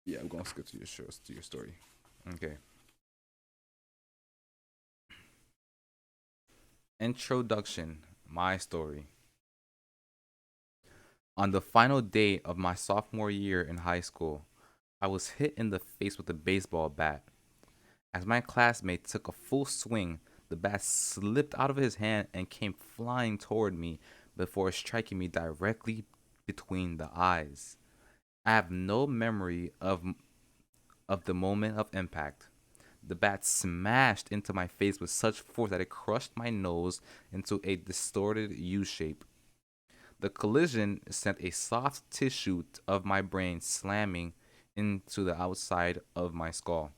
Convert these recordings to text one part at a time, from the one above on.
Yeah, I'm gonna skip to your story. Okay. Introduction. My story. On the final day of my sophomore year in high school, I was hit in the face with a baseball bat. As my classmate took a full swing, the bat slipped out of his hand and came flying toward me before striking me directly between the eyes. I have no memory of the moment of impact. The bat smashed into my face with such force that it crushed my nose into a distorted U shape. The collision sent a soft tissue of my brain slamming into the outside of my skull.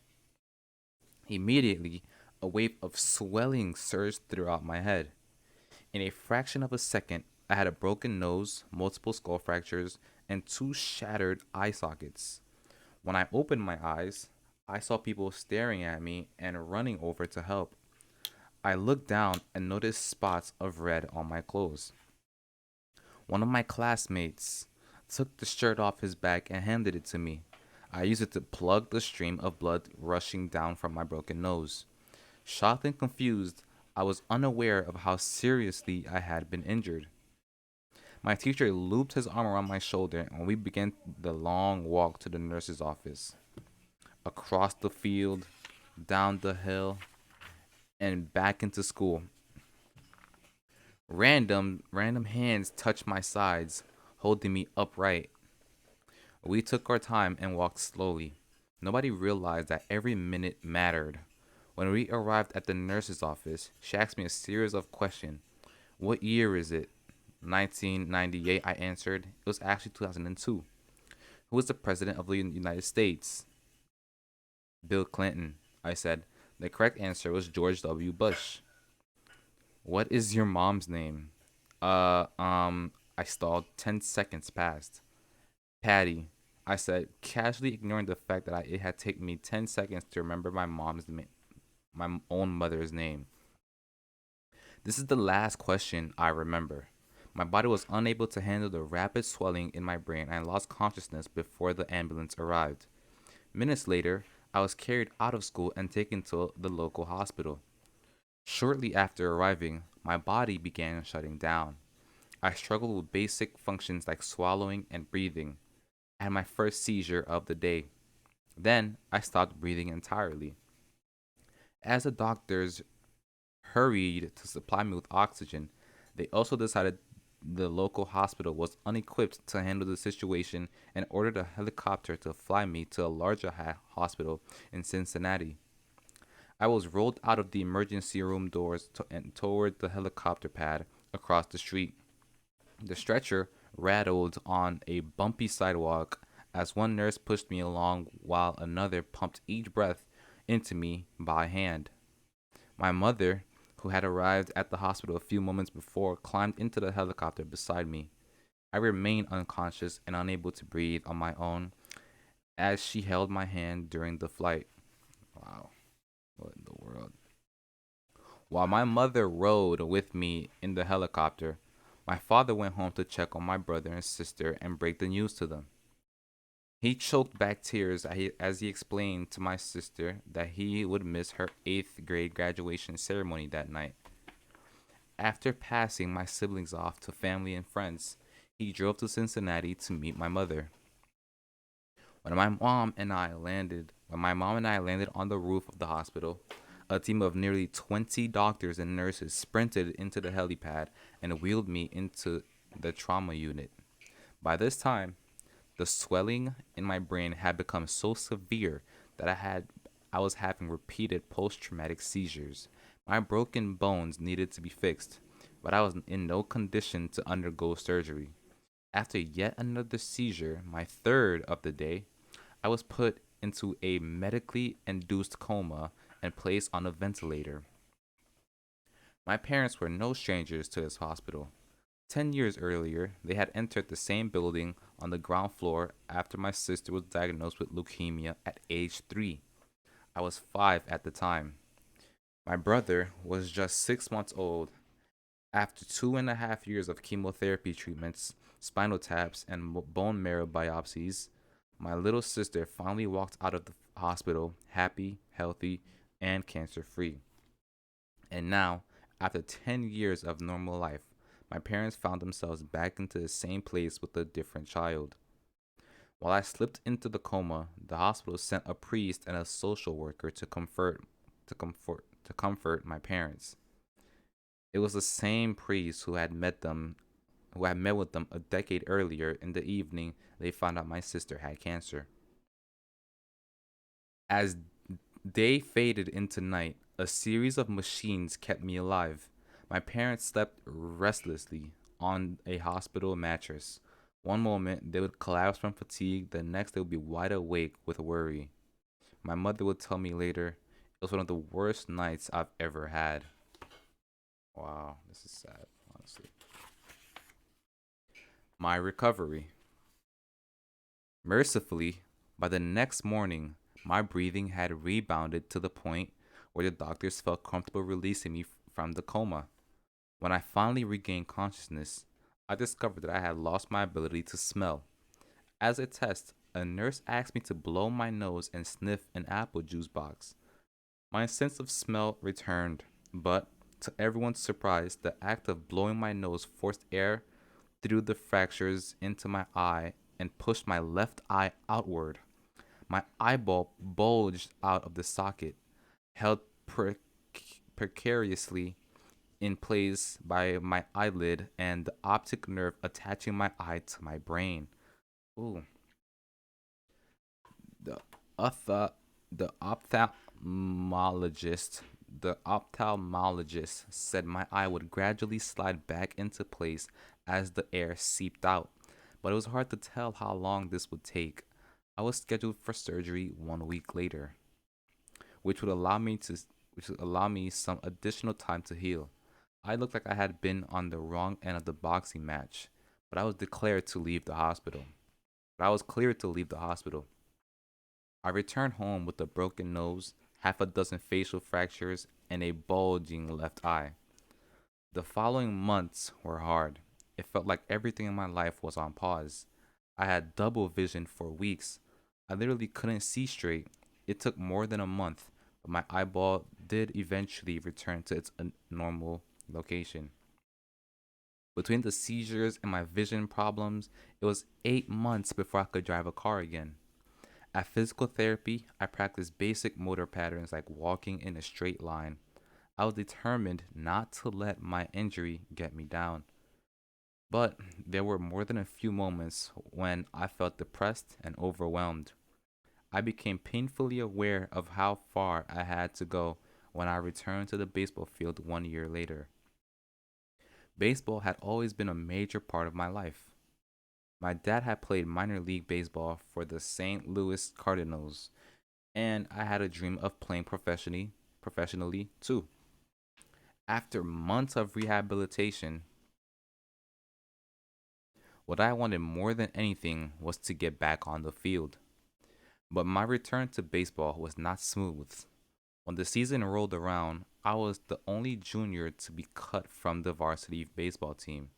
Immediately, a wave of swelling surged throughout my head. In a fraction of a second, I had a broken nose, multiple skull fractures, and two shattered eye sockets. When I opened my eyes, I saw people staring at me and running over to help. I looked down and noticed spots of red on my clothes. One of my classmates took the shirt off his back and handed it to me. I used it to plug the stream of blood rushing down from my broken nose. Shocked and confused, I was unaware of how seriously I had been injured. My teacher looped his arm around my shoulder and we began the long walk to the nurse's office. Across the field, down the hill, and back into school. Random hands touched my sides, holding me upright. We took our time and walked slowly. Nobody realized that every minute mattered. When we arrived at the nurse's office, she asked me a series of questions. What year is it? 1998, I answered. It was actually 2002. Who was the president of the United States? Bill Clinton, I said. The correct answer was George W. Bush. What is your mom's name? I stalled. 10 seconds passed. Patty, I said, casually ignoring the fact that it had taken me 10 seconds to remember my own mother's name. This is the last question I remember. My body was unable to handle the rapid swelling in my brain and I lost consciousness before the ambulance arrived. Minutes later, I was carried out of school and taken to the local hospital. Shortly after arriving, my body began shutting down. I struggled with basic functions like swallowing and breathing. I had my first seizure of the day. Then I stopped breathing entirely. As the doctors hurried to supply me with oxygen, they also decided the local hospital was unequipped to handle the situation and ordered a helicopter to fly me to a larger hospital in Cincinnati. I was rolled out of the emergency room doors and toward the helicopter pad across the street. The stretcher rattled on a bumpy sidewalk as one nurse pushed me along while another pumped each breath into me by hand. My mother, who had arrived at the hospital a few moments before, climbed into the helicopter beside me. I remained unconscious and unable to breathe on my own as she held my hand during the flight. Wow, what in the world? While my mother rode with me in the helicopter, my father went home to check on my brother and sister and break the news to them. He choked back tears as he explained to my sister that he would miss her 8th grade graduation ceremony that night. After passing my siblings off to family and friends, he drove to Cincinnati to meet my mother. When my mom and I landed on the roof of the hospital, a team of nearly 20 doctors and nurses sprinted into the helipad and wheeled me into the trauma unit. By this time, the swelling in my brain had become so severe that I was having repeated post-traumatic seizures. My broken bones needed to be fixed, but I was in no condition to undergo surgery. After yet another seizure, my third of the day, I was put into a medically induced coma and placed on a ventilator. My parents were no strangers to this hospital. 10 years earlier, they had entered the same building on the ground floor after my sister was diagnosed with leukemia at age 3. I was 5 at the time. My brother was just 6 months old. After 2.5 years of chemotherapy treatments, spinal taps, and bone marrow biopsies, My little sister finally walked out of the hospital happy, healthy, and cancer free. And now, after 10 years of normal life, my parents found themselves back into the same place with a different child. While I slipped into the coma, the hospital sent a priest and a social worker to comfort my parents. It was the same priest who had met with them a decade earlier in the evening they found out my sister had cancer. As day faded into night, a series of machines kept me alive. My parents slept restlessly on a hospital mattress. One moment they would collapse from fatigue, the next they would be wide awake with worry. My mother would tell me later, it was one of the worst nights I've ever had. Wow, this is sad, honestly. My recovery. Mercifully, by the next morning, my breathing had rebounded to the point where the doctors felt comfortable releasing me from the coma. When I finally regained consciousness, I discovered that I had lost my ability to smell. As a test, a nurse asked me to blow my nose and sniff an apple juice box. My sense of smell returned, but to everyone's surprise, the act of blowing my nose forced air through the fractures into my eye and pushed my left eye outward. My eyeball bulged out of the socket, held precariously in place by my eyelid and the optic nerve attaching my eye to my brain. Ooh. The ophtha- the ophthalmologist the ophthalmologist said my eye would gradually slide back into place as the air seeped out, but it was hard to tell how long this would take. I was scheduled for surgery 1 week later, which would allow me to which would allow me some additional time to heal. I looked like I had been on the wrong end of the boxing match, but I was declared to leave the hospital. But I was cleared to leave the hospital. I returned home with a broken nose, half a dozen facial fractures, and a bulging left eye. The following months were hard. It felt like everything in my life was on pause. I had double vision for weeks. I literally couldn't see straight. It took more than a month, but my eyeball did eventually return to its normal location. Between the seizures and my vision problems, it was 8 months before I could drive a car again. At physical therapy, I practiced basic motor patterns like walking in a straight line. I was determined not to let my injury get me down. But there were more than a few moments when I felt depressed and overwhelmed. I became painfully aware of how far I had to go when I returned to the baseball field 1 year later. Baseball had always been a major part of my life. My dad had played minor league baseball for the St. Louis Cardinals, and I had a dream of playing professionally too. After months of rehabilitation, what I wanted more than anything was to get back on the field. But my return to baseball was not smooth. When the season rolled around, I was the only junior to be cut from the varsity baseball team.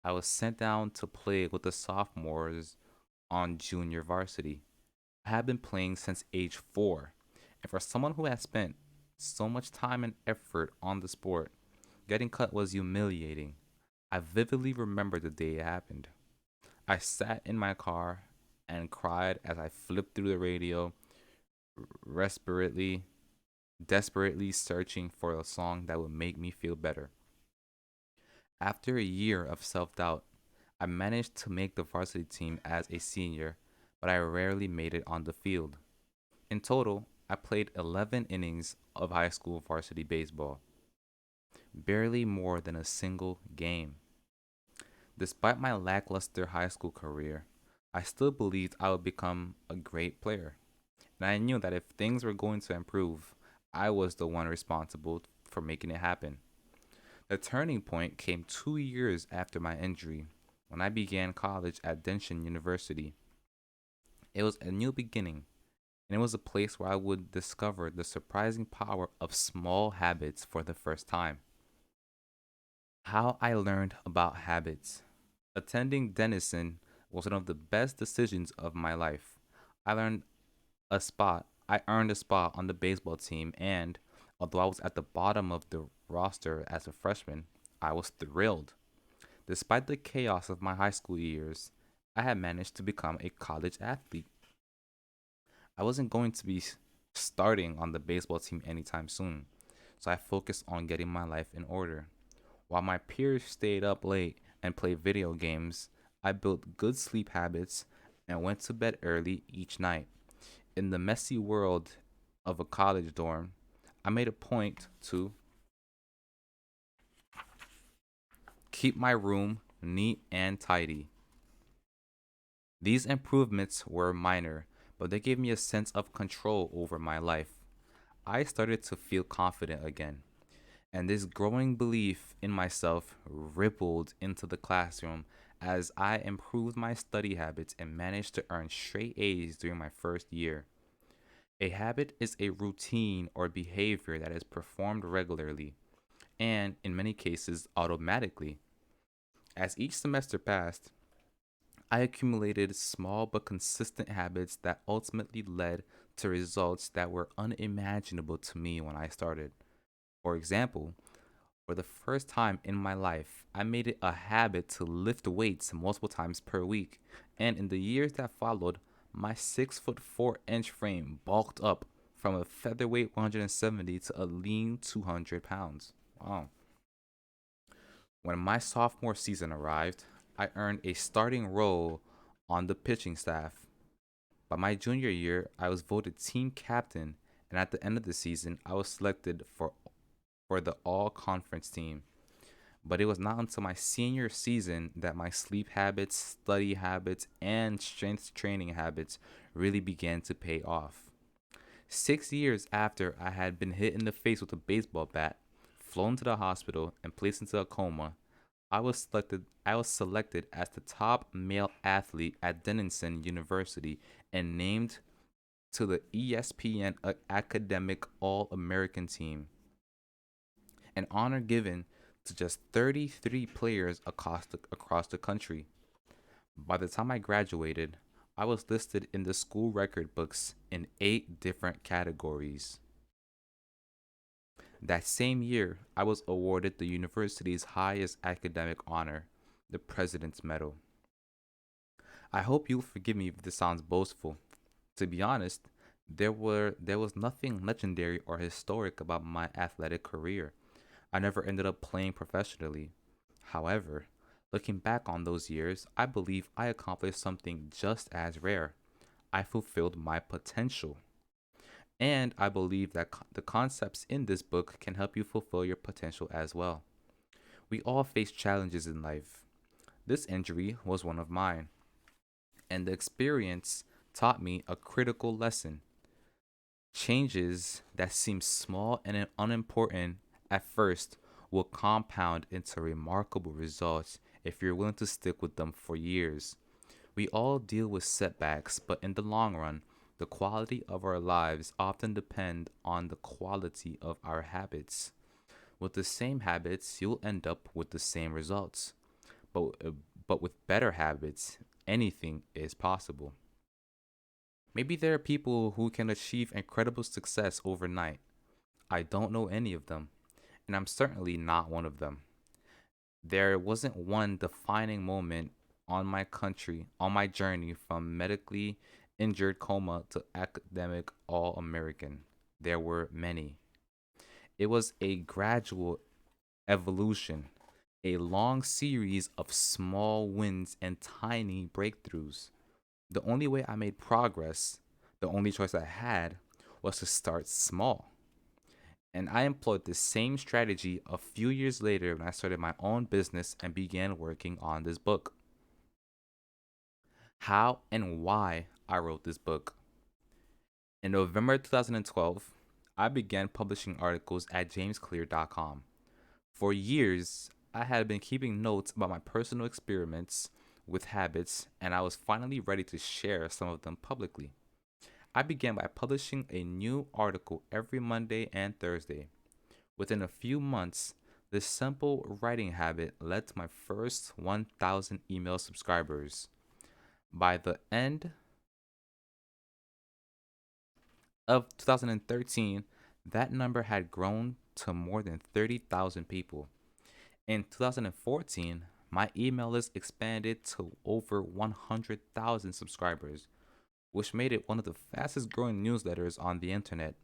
I was sent down to play with the sophomores on junior varsity. I had been playing since age 4, and for someone who had spent so much time and effort on the sport, getting cut was humiliating. I vividly remember the day it happened. I sat in my car and cried as I flipped through the radio, desperately, desperately searching for a song that would make me feel better. After a year of self doubt, I managed to make the varsity team as a senior, but I rarely made it on the field. In total, I played 11 innings of high school varsity baseball, barely more than a single game. Despite my lackluster high school career, I still believed I would become a great player, and I knew that if things were going to improve, I was the one responsible for making it happen. The turning point came 2 years after my injury, when I began college at Denton University. It was a new beginning, and it was a place where I would discover the surprising power of small habits for the first time. How I learned about habits. Attending Denison was one of the best decisions of my life. I learned I earned a spot on the baseball team, and although I was at the bottom of the roster as a freshman, I was thrilled. Despite the chaos of my high school years, I had managed to become a college athlete. I wasn't going to be starting on the baseball team anytime soon, so I focused on getting my life in order. While my peers stayed up late and played video games, I built good sleep habits and went to bed early each night. In the messy world of a college dorm, I made a point to keep my room neat and tidy. These improvements were minor, but they gave me a sense of control over my life. I started to feel confident again, and this growing belief in myself rippled into the classroom as I improved my study habits and managed to earn straight A's during my first year. A habit is a routine or behavior that is performed regularly and, in many cases, automatically. As each semester passed, I accumulated small but consistent habits that ultimately led to results that were unimaginable to me when I started. For example, for the first time in my life, I made it a habit to lift weights multiple times per week, and in the years that followed, my 6 foot 4 inch frame bulked up from a featherweight 170 to a lean 200 pounds. Wow. When my sophomore season arrived, I earned a starting role on the pitching staff. By my junior year, I was voted team captain, and at the end of the season, I was selected for the all conference team. But it was not until my senior season that my sleep habits, study habits, and strength training habits really began to pay off. 6 years after I had been hit in the face with a baseball bat, flown to the hospital, and placed into a coma, I was selected as the top male athlete at Denison University and named to the ESPN Academic All American team, an honor given to just 33 players across the country. By the time I graduated, I was listed in the school record books in 8 different categories. That same year, I was awarded the university's highest academic honor, the President's Medal. I hope you'll forgive me if this sounds boastful. To be honest, there was nothing legendary or historic about my athletic career. I never ended up playing professionally. However, looking back on those years, I believe I accomplished something just as rare. I fulfilled my potential. And I believe that the concepts in this book can help you fulfill your potential as well. We all face challenges in life. This injury was one of mine, and the experience taught me a critical lesson. Changes that seem small and unimportant at first will compound into remarkable results if you're willing to stick with them for years. We all deal with setbacks, but in the long run, the quality of our lives often depend on the quality of our habits. With the same habits, you'll end up with the same results. But uh, but with better habits, anything is possible. Maybe there are people who can achieve incredible success overnight. I don't know any of them, and I'm certainly not one of them. There wasn't one defining moment on my journey from medically injured coma to academic all American. There were many. It was a gradual evolution, a long series of small wins and tiny breakthroughs. The only way I made progress, the only choice I had, was to start small. And I employed the same strategy a few years later when I started my own business and began working on this book. How and why I wrote this book. In November 2012, I began publishing articles at jamesclear.com. For years, I had been keeping notes about my personal experiments with habits, and I was finally ready to share some of them publicly. I began by publishing a new article every Monday and Thursday. Within a few months, this simple writing habit led to my first 1,000 email subscribers. By the end of 2013, that number had grown to more than 30,000 people. In 2014, my email list expanded to over 100,000 subscribers, which made it one of the fastest growing newsletters on the internet.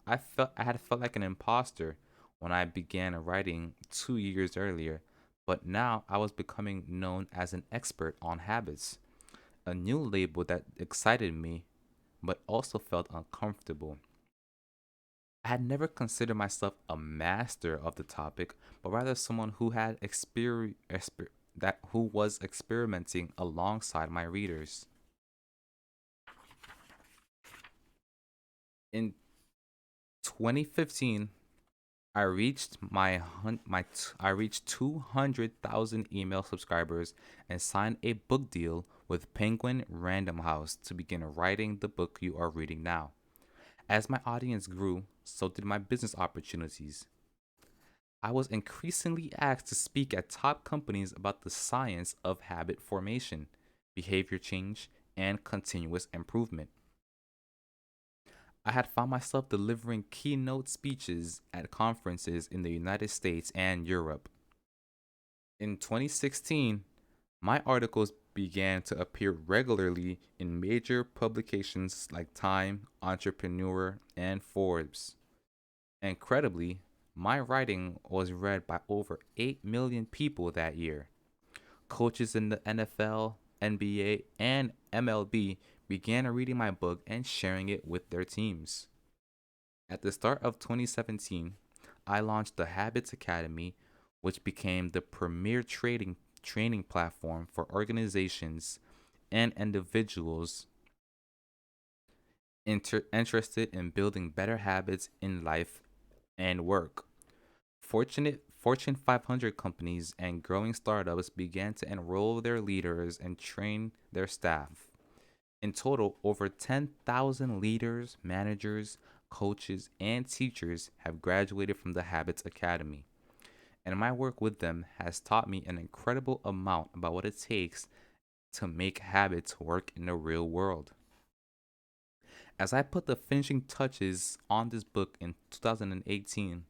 I had felt like an imposter when I began writing 2 years earlier, but now I was becoming known as an expert on habits, a new label that excited me but also felt uncomfortable. I had never considered myself a master of the topic, but rather someone who had who was experimenting alongside my readers. In 2015, I reached 200,000 email subscribers and signed a book deal with Penguin Random House to begin writing the book you are reading now. As my audience grew, so did my business opportunities. I was increasingly asked to speak at top companies about the science of habit formation, behavior change, and continuous improvement. I had found myself delivering keynote speeches at conferences in the United States and Europe. In 2016, my articles began to appear regularly in major publications like Time, Entrepreneur, and Forbes. Incredibly, my writing was read by over 8 million people that year. Coaches in the NFL, NBA, and MLB began reading my book and sharing it with their teams. At the start of 2017, I launched the Habits Academy, which became the premier training platform for organizations and individuals interested in building better habits in life and work. Fortunate Fortune 500 companies and growing startups began to enroll their leaders and train their staff. In total, over 10,000 leaders, managers, coaches, and teachers have graduated from the Habits Academy. And my work with them has taught me an incredible amount about what it takes to make habits work in the real world. As I put the finishing touches on this book in 2018,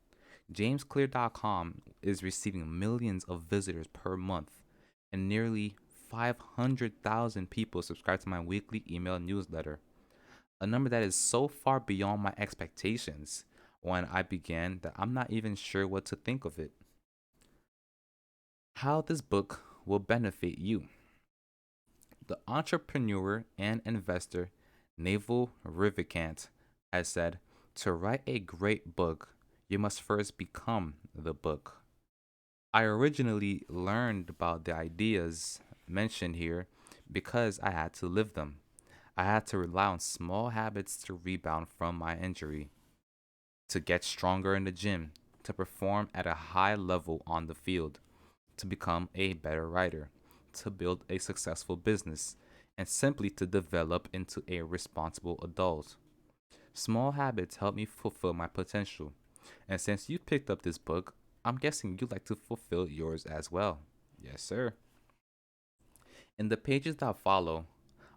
JamesClear.com is receiving millions of visitors per month, and nearly 500,000 people subscribe to my weekly email newsletter, a number that is so far beyond my expectations when I began that I'm not even sure what to think of it. How this book will benefit you. The entrepreneur and investor Naval Ravikant has said, to write a great book, you must first become the book. I originally learned about the ideas mentioned here because I had to live them. I had to rely on small habits to rebound from my injury, to get stronger in the gym, to perform at a high level on the field, to become a better writer, to build a successful business, and simply to develop into a responsible adult. Small habits help me fulfill my potential. And since you picked up this book, I'm guessing you'd like to fulfill yours as well. Yes, sir. In the pages that follow,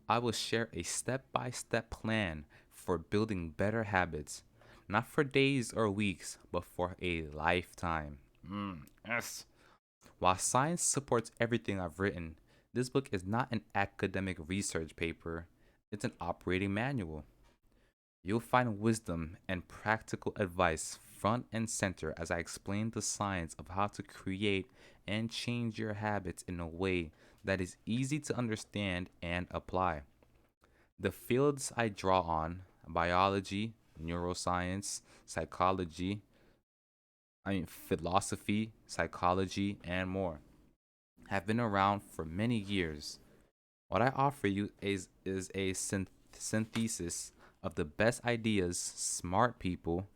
I will share a step by step plan for building better habits, not for days or weeks, but for a lifetime. Yes. While science supports everything I've written, this book is not an academic research paper, it's an operating manual. You'll find wisdom and practical advice front and center as I explain the science of how to create and change your habits in a way that is easy to understand and apply. The fields I draw on biology, neuroscience, psychology, philosophy, psychology, and more have been around for many years. What I offer you is a synthesis of the best ideas smart people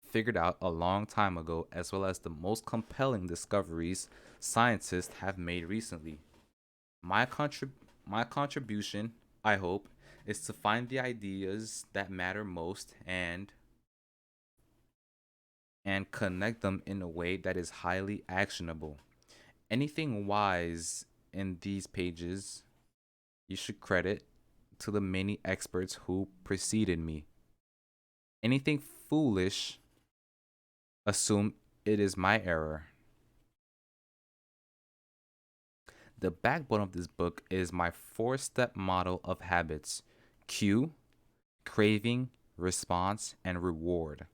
figured out a long time ago, as well as the most compelling discoveries scientists have made recently. My, contrib- my contribution, I hope, is to find the ideas that matter most and connect them in a way that is highly actionable. Anything wise in these pages you should credit to the many experts who preceded me. Anything foolish, assume it is my error. The backbone of this book is my 4 step model of habits: cue, craving, response, and reward.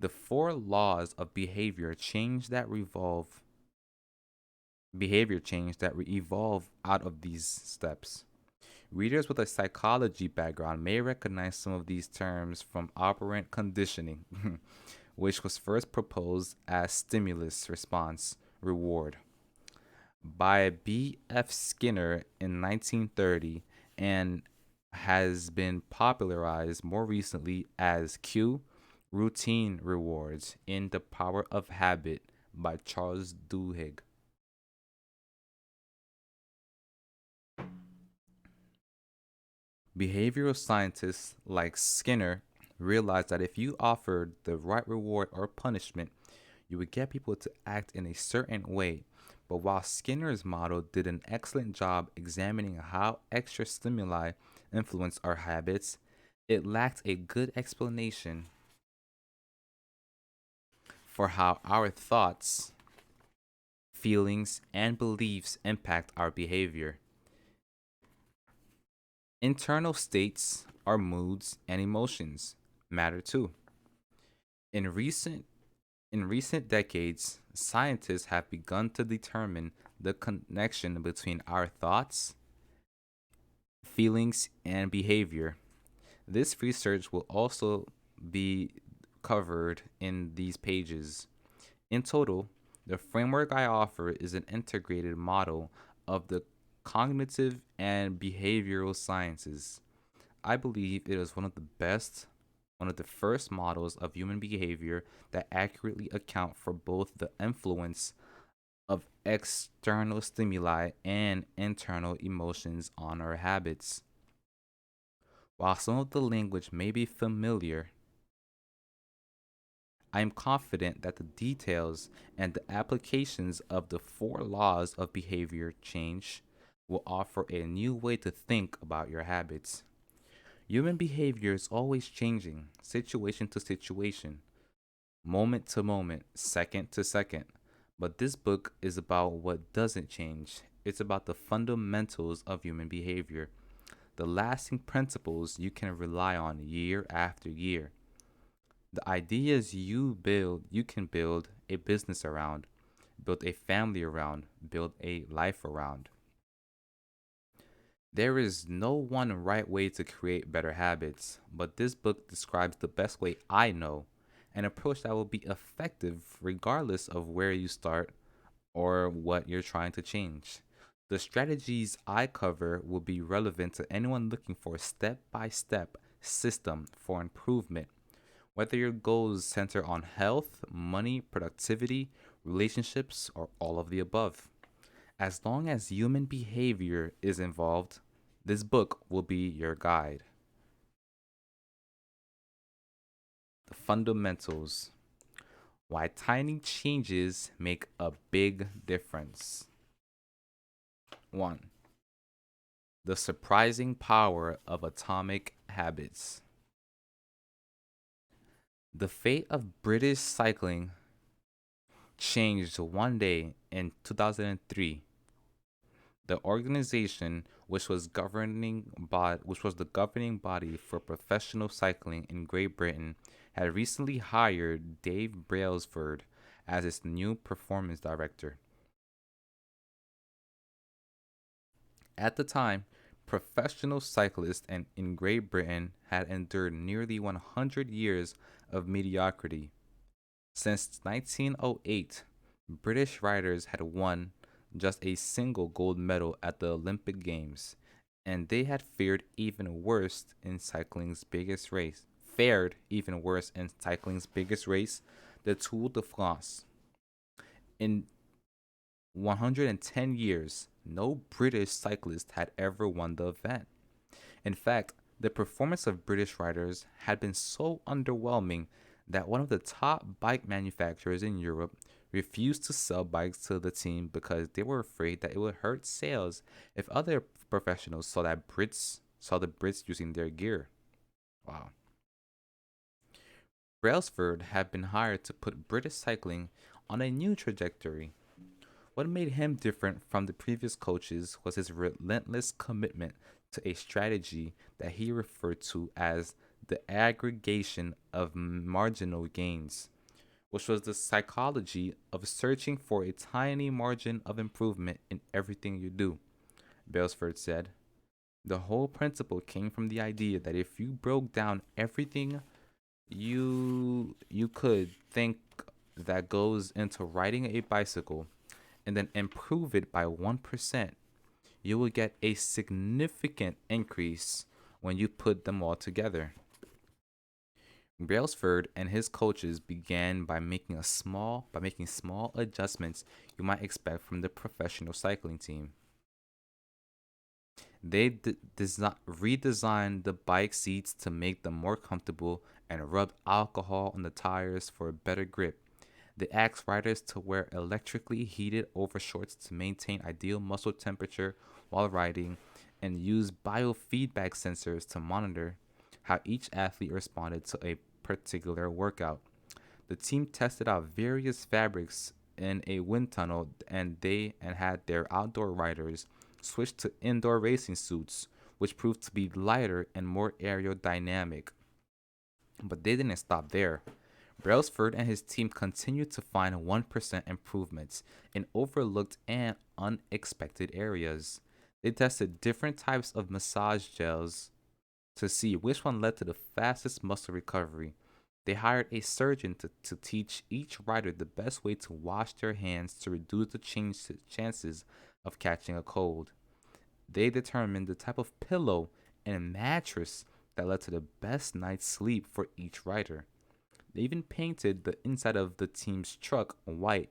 The 4 laws of behavior change that evolve out of these steps. Readers with a psychology background may recognize some of these terms from operant conditioning, which was first proposed as stimulus, response, reward by B.F. Skinner in 1930 and has been popularized more recently as cue, routine rewards in The Power of Habit by Charles Duhigg. Behavioral scientists like Skinner realized that if you offered the right reward or punishment, you would get people to act in a certain way. But while Skinner's model did an excellent job examining how extra stimuli influence our habits, it lacked a good explanation for how our thoughts, feelings, and beliefs impact our behavior. Internal states, our moods, and emotions matter too. In recent In recent decades, scientists have begun to determine the connection between our thoughts, feelings, and behavior. This research will also be covered in these pages. In total, the framework I offer is an integrated model of the cognitive and behavioral sciences. I believe it is one of the first models of human behavior that accurately account for both the influence of external stimuli and internal emotions on our habits. While some of the language may be familiar, I am confident that the details and the applications of the 4 laws of behavior change will offer a new way to think about your habits. Human behavior is always changing, situation to situation, moment to moment, second to second. But this book is about what doesn't change. It's about the fundamentals of human behavior, the lasting principles you can rely on year after year. The ideas you can build a business around, build a family around, build a life around. There is no one right way to create better habits, but this book describes the best way I know, an approach that will be effective regardless of where you start or what you're trying to change. The strategies I cover will be relevant to anyone looking for a step by step system for improvement, whether your goals center on health, money, productivity, relationships, or all of the above. As long as human behavior is involved, this book will be your guide. The fundamentals: why tiny changes make a big difference. 1. The surprising power of atomic habits. The fate of British cycling changed one day in 2003. The organization, which was the governing body for professional cycling in Great Britain, had recently hired Dave Brailsford as its new performance director. At the time, professional cyclists in Great Britain had endured nearly 100 years of mediocrity. Since 1908, British riders had won just a single gold medal at the Olympic Games, and they had fared even worse in cycling's biggest race, the Tour de France. In 110 years, no British cyclist had ever won the event. In fact, the performance of British riders had been so underwhelming that one of the top bike manufacturers in Europe refused to sell bikes to the team because they were afraid that it would hurt sales if other professionals saw the Brits using their gear. Wow. Brailsford had been hired to put British cycling on a new trajectory. What made him different from the previous coaches was his relentless commitment to a strategy that he referred to as the aggregation of marginal gains, which was the psychology of searching for a tiny margin of improvement in everything you do. Brailsford said, the whole principle came from the idea that if you broke down everything you could think that goes into riding a bicycle and then improve it by 1%, you will get a significant increase when you put them all together. Brailsford and his coaches began by making small adjustments you might expect from the professional cycling team. They redesigned the bike seats to make them more comfortable and rubbed alcohol on the tires for a better grip. They asked riders to wear electrically heated overshorts to maintain ideal muscle temperature while riding, and used biofeedback sensors to monitor how each athlete responded to a particular workout. The team tested out various fabrics in a wind tunnel, and had their outdoor riders switch to indoor racing suits, which proved to be lighter and more aerodynamic. But they didn't stop there. Brailsford and his team continued to find 1% improvements in overlooked and unexpected areas. They tested different types of massage gels to see which one led to the fastest muscle recovery. They hired a surgeon to teach each rider the best way to wash their hands to reduce the chances of catching a cold. They determined the type of pillow and mattress that led to the best night's sleep for each rider. They even painted the inside of the team's truck white,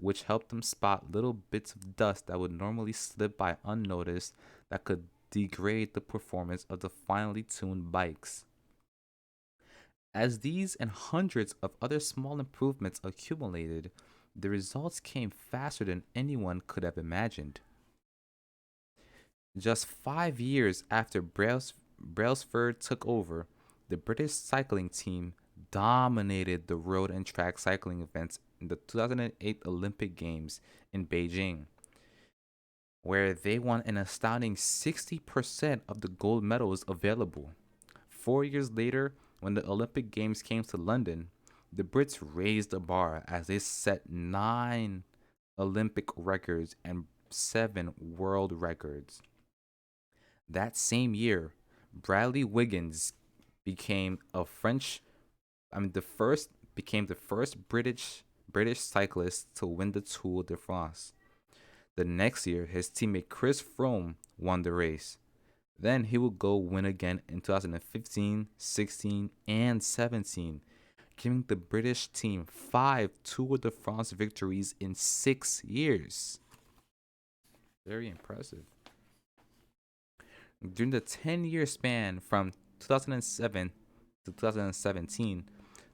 which helped them spot little bits of dust that would normally slip by unnoticed that could degrade the performance of the finely tuned bikes. As these and hundreds of other small improvements accumulated, the results came faster than anyone could have imagined. Just 5 years after Brailsford took over, the British cycling team dominated the road and track cycling events in the 2008 Olympic Games in Beijing, where they won an astounding 60% of the gold medals available. 4 years later, when the Olympic Games came to London, the Brits raised the bar as they set 9 Olympic records and 7 world records. That same year, Bradley Wiggins became a French, I mean, the first became the first British cyclist to win the Tour de France. The next year, his teammate Chris Froome won the race. Then he would go win again in 2015, 16, and 17, giving the British team 5 Tour de France victories in 6 years. Very impressive. During the 10-year span from 2007 to 2017,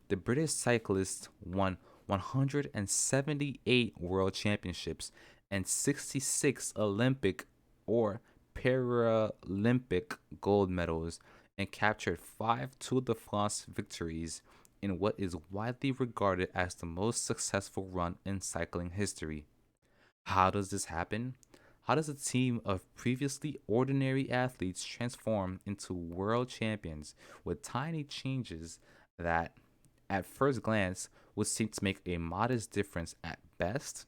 the British cyclists won 178 world championships and 66 Olympic or Paralympic gold medals, and captured 5 Tour de France victories in what is widely regarded as the most successful run in cycling history. How does this happen? How does a team of previously ordinary athletes transform into world champions with tiny changes that, at first glance, would seem to make a modest difference at best?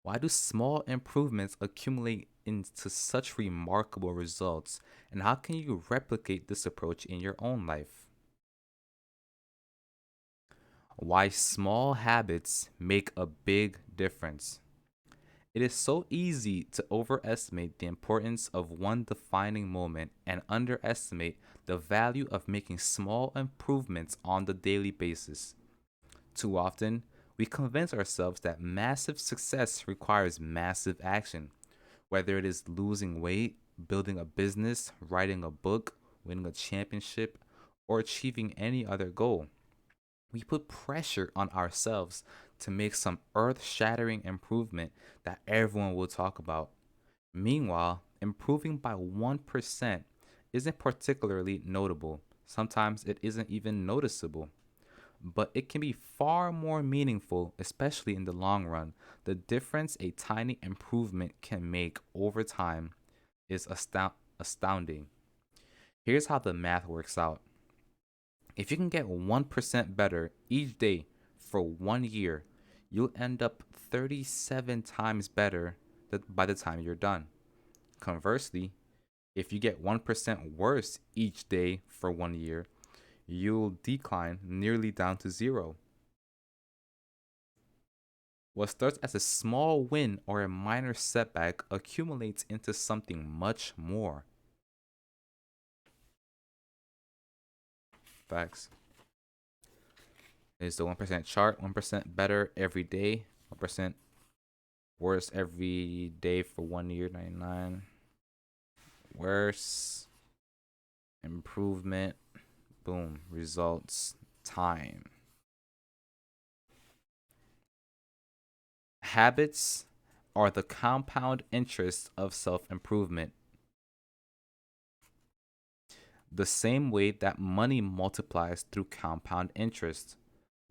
Why do small improvements accumulate into such remarkable results, and how can you replicate this approach in your own life? Why small habits make a big difference. It is so easy to overestimate the importance of one defining moment and underestimate the value of making small improvements on the daily basis. Too often, we convince ourselves that massive success requires massive action, whether it is losing weight, building a business, writing a book, winning a championship, or achieving any other goal. We put pressure on ourselves to make some earth shattering improvement that everyone will talk about. Meanwhile, improving by 1% isn't particularly notable. Sometimes it isn't even noticeable. but it can be far more meaningful, especially in the long run. The difference a tiny improvement can make over time is astounding. Here's how the math works out. If you can get 1% better each day for 1 year, you'll end up 37 times better by the time you're done. Conversely, if you get 1% worse each day for 1 year, you'll decline nearly down to zero. What starts as a small win or a minor setback accumulates into something much more. Facts. Is the 1% chart, 1% better every day, 1% worse every day for 1 year, 99. Worse, improvement, boom, results, time. Habits are the compound interest of self improvement. The same way that money multiplies through compound interest.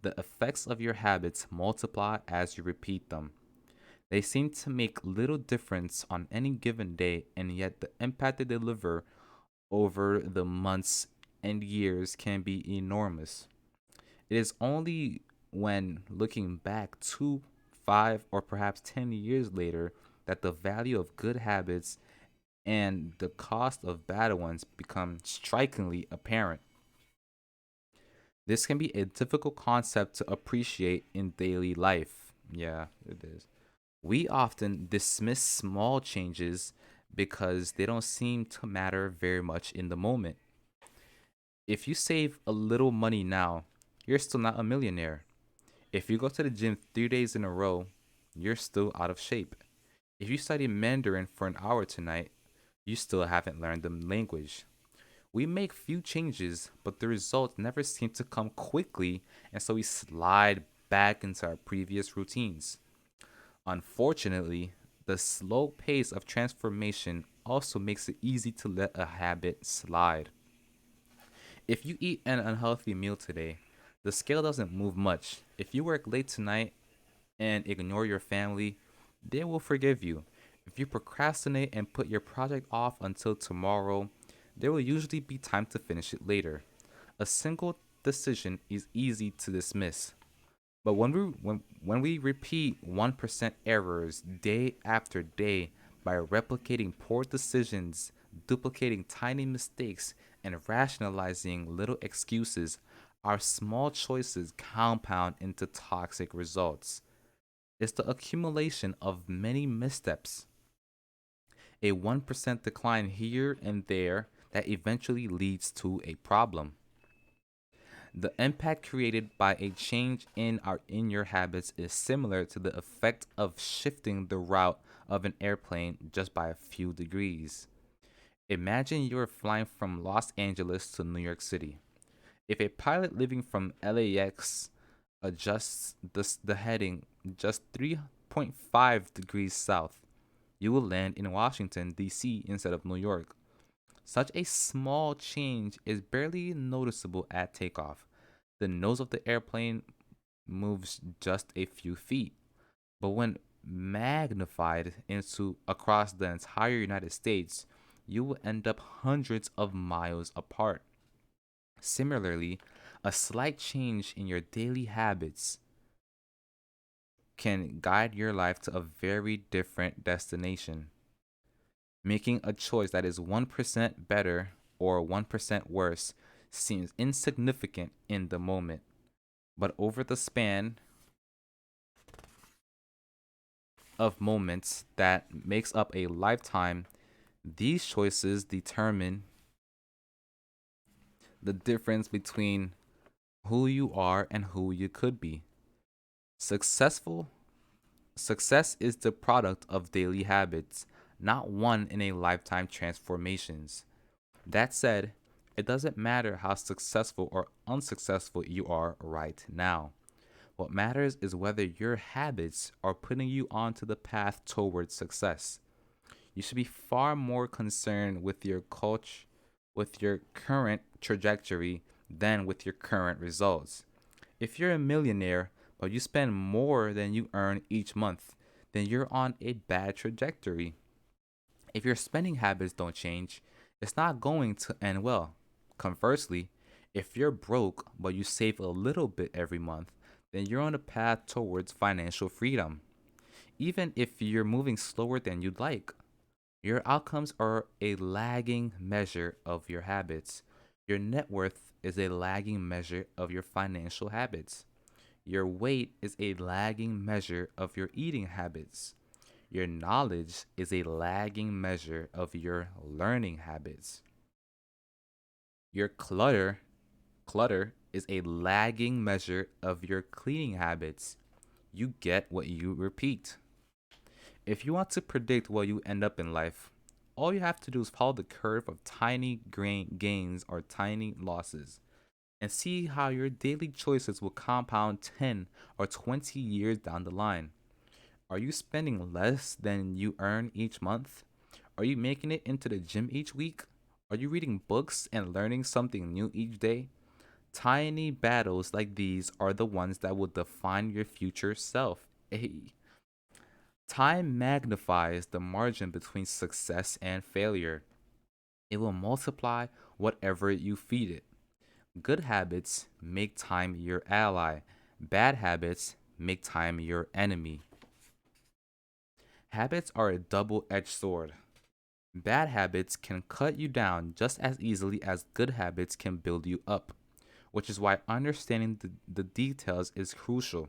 The effects of your habits multiply as you repeat them. They seem to make little difference on any given day, and yet the impact they deliver over the months and years can be enormous. It is only when looking back 2, 5, or perhaps 10 years later that the value of good habits and the cost of bad ones become strikingly apparent. This can be a difficult concept to appreciate in daily life. Yeah, it is. We often dismiss small changes because they don't seem to matter very much in the moment. If you save a little money now, you're still not a millionaire. If you go to the gym 3 days in a row, you're still out of shape. If you study Mandarin for an hour tonight, you still haven't learned the language. We make few changes, but the results never seem to come quickly, and so we slide back into our previous routines. Unfortunately, the slow pace of transformation also makes it easy to let a habit slide. If you eat an unhealthy meal today, the scale doesn't move much. If you work late tonight and ignore your family, they will forgive you. If you procrastinate and put your project off until tomorrow, there will usually be time to finish it later. A single decision is easy to dismiss. But when we repeat 1% errors day after day by replicating poor decisions, duplicating tiny mistakes, and rationalizing little excuses, our small choices compound into toxic results. It's the accumulation of many missteps, a 1% decline here and there that eventually leads to a problem. The impact created by a change in your habits is similar to the effect of shifting the route of an airplane just by a few degrees. Imagine you're flying from Los Angeles to New York City. If a pilot living from LAX adjusts the heading just 3.5 degrees south, you will land in Washington, D.C. instead of New York. Such a small change is barely noticeable at takeoff. The nose of the airplane moves just a few feet, but when magnified into across the entire United States, you will end up hundreds of miles apart. Similarly, a slight change in your daily habits can guide your life to a very different destination. Making a choice that is 1% better or 1% worse seems insignificant in the moment, but over the span of moments that makes up a lifetime, these choices determine the difference between who you are and who you could be. Successful Success is the product of daily habits, not one in a lifetime transformations. That said, it doesn't matter how successful or unsuccessful you are right now. What matters is whether your habits are putting you onto the path towards success. You should be far more concerned with your with your current trajectory than with your current results. If you're a millionaire, but you spend more than you earn each month, then you're on a bad trajectory. If your spending habits don't change, it's not going to end well. Conversely, if you're broke but you save a little bit every month, then you're on a path towards financial freedom. Even if you're moving slower than you'd like, your outcomes are a lagging measure of your habits. Your net worth is a lagging measure of your financial habits. Your weight is a lagging measure of your eating habits. Your knowledge is a lagging measure of your learning habits. Your clutter is a lagging measure of your cleaning habits. You get what you repeat. If you want to predict where you end up in life, all you have to do is follow the curve of tiny gains or tiny losses and see how your daily choices will compound 10 or 20 years down the line. Are you spending less than you earn each month? Are you making it into the gym each week? Are you reading books and learning something new each day? Tiny battles like these are the ones that will define your future self. Hey. Time magnifies the margin between success and failure. It will multiply whatever you feed it. Good habits make time your ally. Bad habits make time your enemy. Habits are a double edged sword. Bad habits can cut you down just as easily as good habits can build you up, which is why understanding the details is crucial.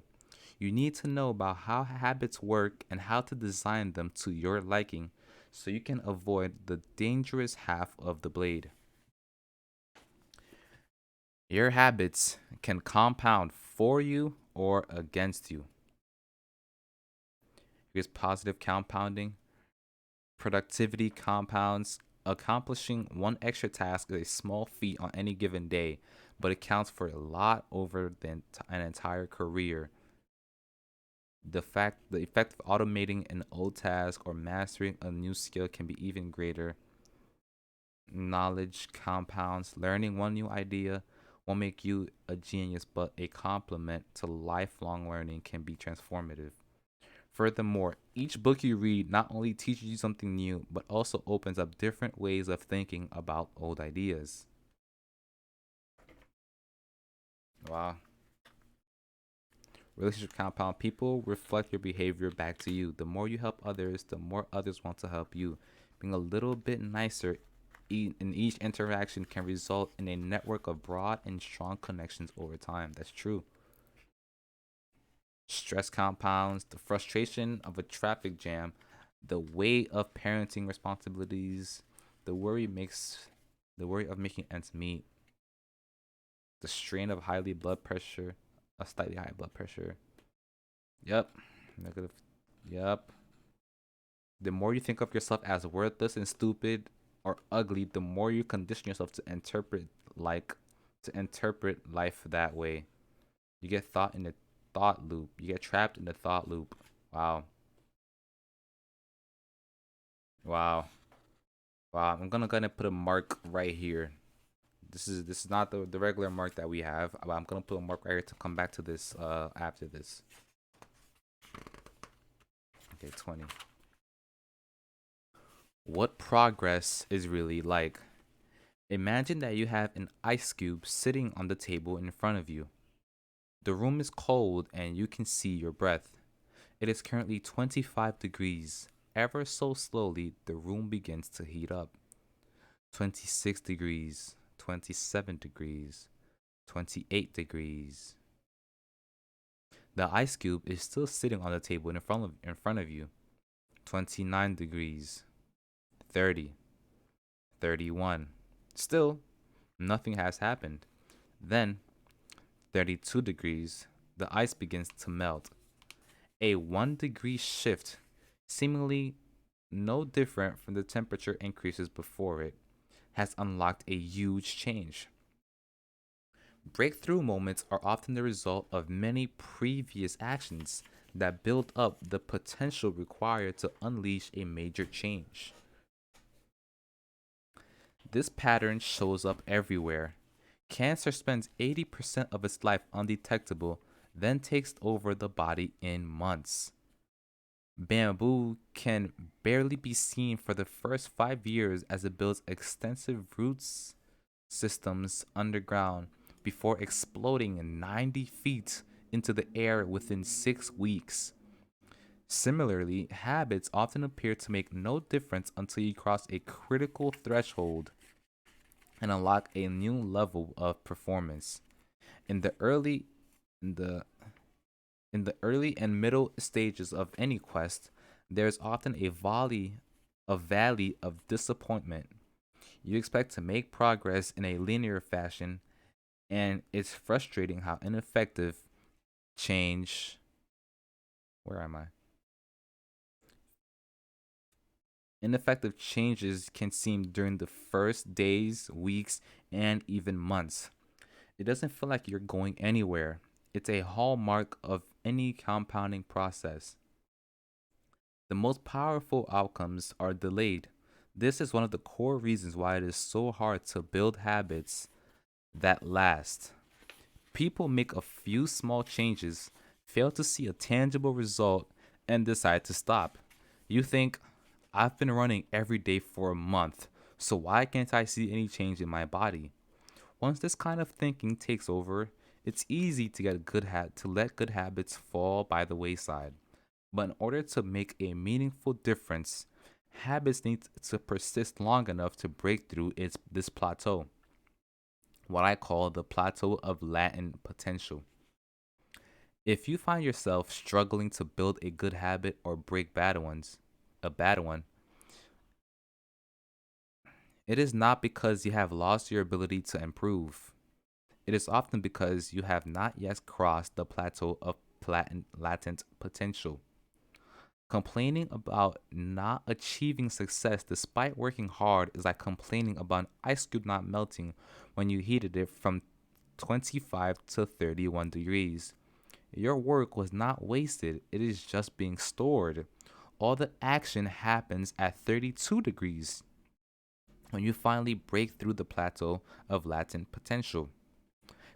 You need to know about how habits work and how to design them to your liking so you can avoid the dangerous half of the blade. Your habits can compound for you or against you. Here's positive compounding. Productivity compounds. Accomplishing one extra task is a small feat on any given day, but it counts for a lot over an entire career. The effect of automating an old task or mastering a new skill can be even greater. Knowledge compounds. Learning one new idea won't make you a genius, but a complement to lifelong learning can be transformative. Furthermore, each book you read not only teaches you something new, but also opens up different ways of thinking about old ideas. Wow. Relationship compound. People reflect your behavior back to you. The more you help others, the more others want to help you. Being a little bit nicer in each interaction can result in a network of broad and strong connections over time. That's true. Stress compounds. The frustration of a traffic jam, the weight of parenting responsibilities, the worry makes the worry of making ends meet, the strain of slightly high blood pressure. Yep. Negative. Yep. The more you think of yourself as worthless and stupid or ugly, the more you condition yourself to interpret life that way. You get thought in the thought loop. You get trapped in the thought loop. Wow. Wow. Wow. I'm gonna go ahead and put a mark right here. This is not the regular mark that we have, but I'm gonna put a mark right here to come back to this after this. Okay, 20. What progress is really like. Imagine that you have an ice cube sitting on the table in front of you. The room is cold and you can see your breath. It is currently 25 degrees. Ever so slowly, the room begins to heat up. 26 degrees, 27 degrees, 28 degrees. The ice cube is still sitting on the table in front of you. 29 degrees, 30, 31. Still, nothing has happened. Then, 32 degrees, the ice begins to melt. A 1 degree shift, seemingly no different from the temperature increases before it, has unlocked a huge change. Breakthrough moments are often the result of many previous actions that build up the potential required to unleash a major change. This pattern shows up everywhere. Cancer spends 80% of its life undetectable, then takes over the body in months. Bamboo can barely be seen for the first 5 years as it builds extensive roots systems underground before exploding 90 feet into the air within 6 weeks. Similarly, habits often appear to make no difference until you cross a critical threshold and unlock a new level of performance. In the early in the in the early and middle stages of any quest, there's often a valley of disappointment. You expect to make progress in a linear fashion, and it's frustrating how change where am I? Ineffective changes can seem during the first days, weeks, and even months. It doesn't feel like you're going anywhere. It's a hallmark of any compounding process. The most powerful outcomes are delayed. This is one of the core reasons why it is so hard to build habits that last. People make a few small changes, fail to see a tangible result, and decide to stop. You think, I've been running every day for a month, so why can't I see any change in my body? Once this kind of thinking takes over, it's easy to to let good habits fall by the wayside. But in order to make a meaningful difference, habits need to persist long enough to break through this plateau, what I call the plateau of latent potential. If you find yourself struggling to build a good habit or break a bad one, it is not because you have lost your ability to improve. It is often because you have not yet crossed the plateau of latent potential. Complaining about not achieving success despite working hard is like complaining about an ice cube not melting when you heated it from 25 to 31 degrees. Your work was not wasted, it is just being stored. All the action happens at 32 degrees when you finally break through the plateau of latent potential.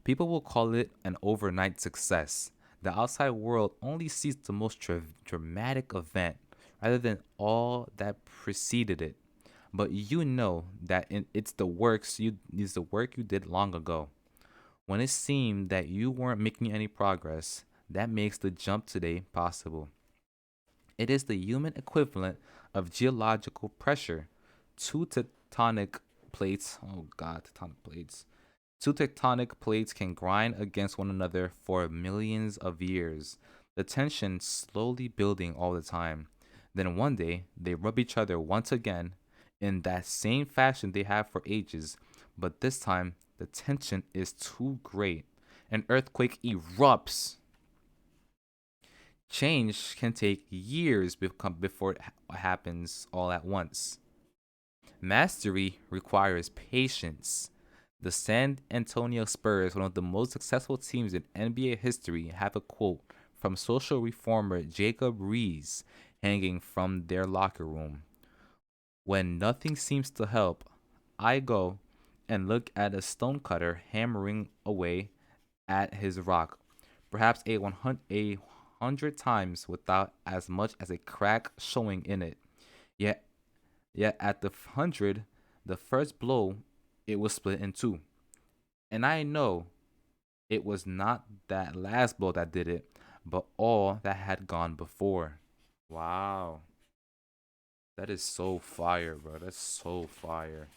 People will call it an overnight success. The outside world only sees the most dramatic event rather than all that preceded it. But you know that it's the work you did long ago. When it seemed that you weren't making any progress, that makes the jump today possible. It is the human equivalent of geological pressure. Two tectonic tectonic plates. Two tectonic plates can grind against one another for millions of years, the tension slowly building all the time. Then one day, they rub each other once again, in that same fashion they have for ages, but this time the tension is too great. An earthquake erupts. Change can take years before it happens all at once. Mastery requires patience. The San Antonio Spurs, one of the most successful teams in NBA history, have a quote from social reformer Jacob Rees hanging from their locker room. When nothing seems to help, I go and look at a stonecutter hammering away at his rock, perhaps a hundred times without as much as a crack showing in it. Yet, yet at the hundred, the first blow, it was split in two. And I know it was not that last blow that did it, but all that had gone before. Wow. That is so fire, bro. That's so fire.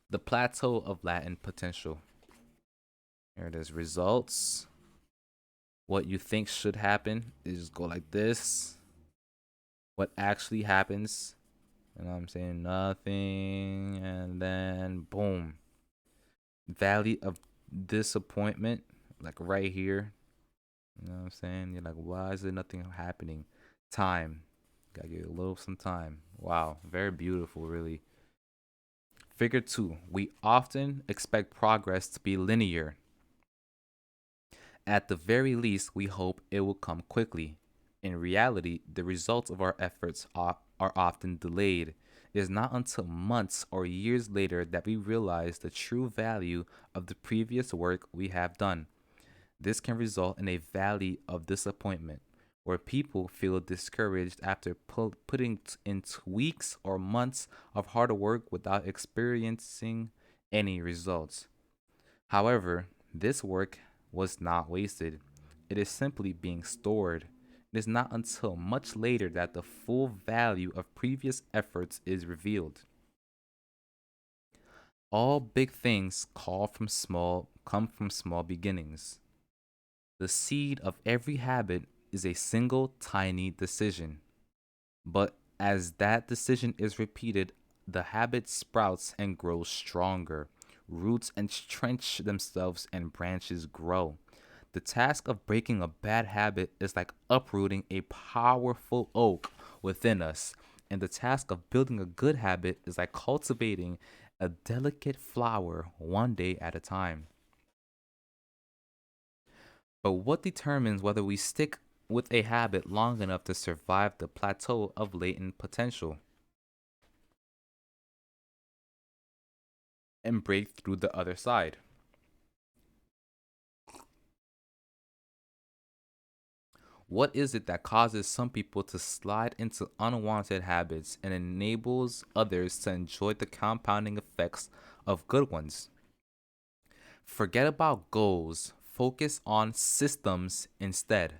The plateau of latent potential. Here it is. Results. What you think should happen is go like this. What actually happens. You know what I'm saying? Nothing. And then boom. Valley of disappointment. Like right here. You know what I'm saying? You're like, why is there nothing happening? Time. Gotta give it a little some time. Wow. Very beautiful, really. Figure two. We often expect progress to be linear. At the very least, we hope it will come quickly. In reality, the results of our efforts are often delayed. It is not until months or years later that we realize the true value of the previous work we have done. This can result in a valley of disappointment, where people feel discouraged after putting in weeks or months of hard work without experiencing any results. However, this work was not wasted. It is simply being stored. It is not until much later that the full value of previous efforts is revealed. All big things come from small beginnings. The seed of every habit is a single tiny decision. But as that decision is repeated, the habit sprouts and grows stronger. Roots entrench themselves and branches grow. The task of breaking a bad habit is like uprooting a powerful oak within us. And the task of building a good habit is like cultivating a delicate flower one day at a time. But what determines whether we stick with a habit long enough to survive the plateau of latent potential and break through the other side? What is it that causes some people to slide into unwanted habits and enables others to enjoy the compounding effects of good ones? Forget about goals, focus on systems instead.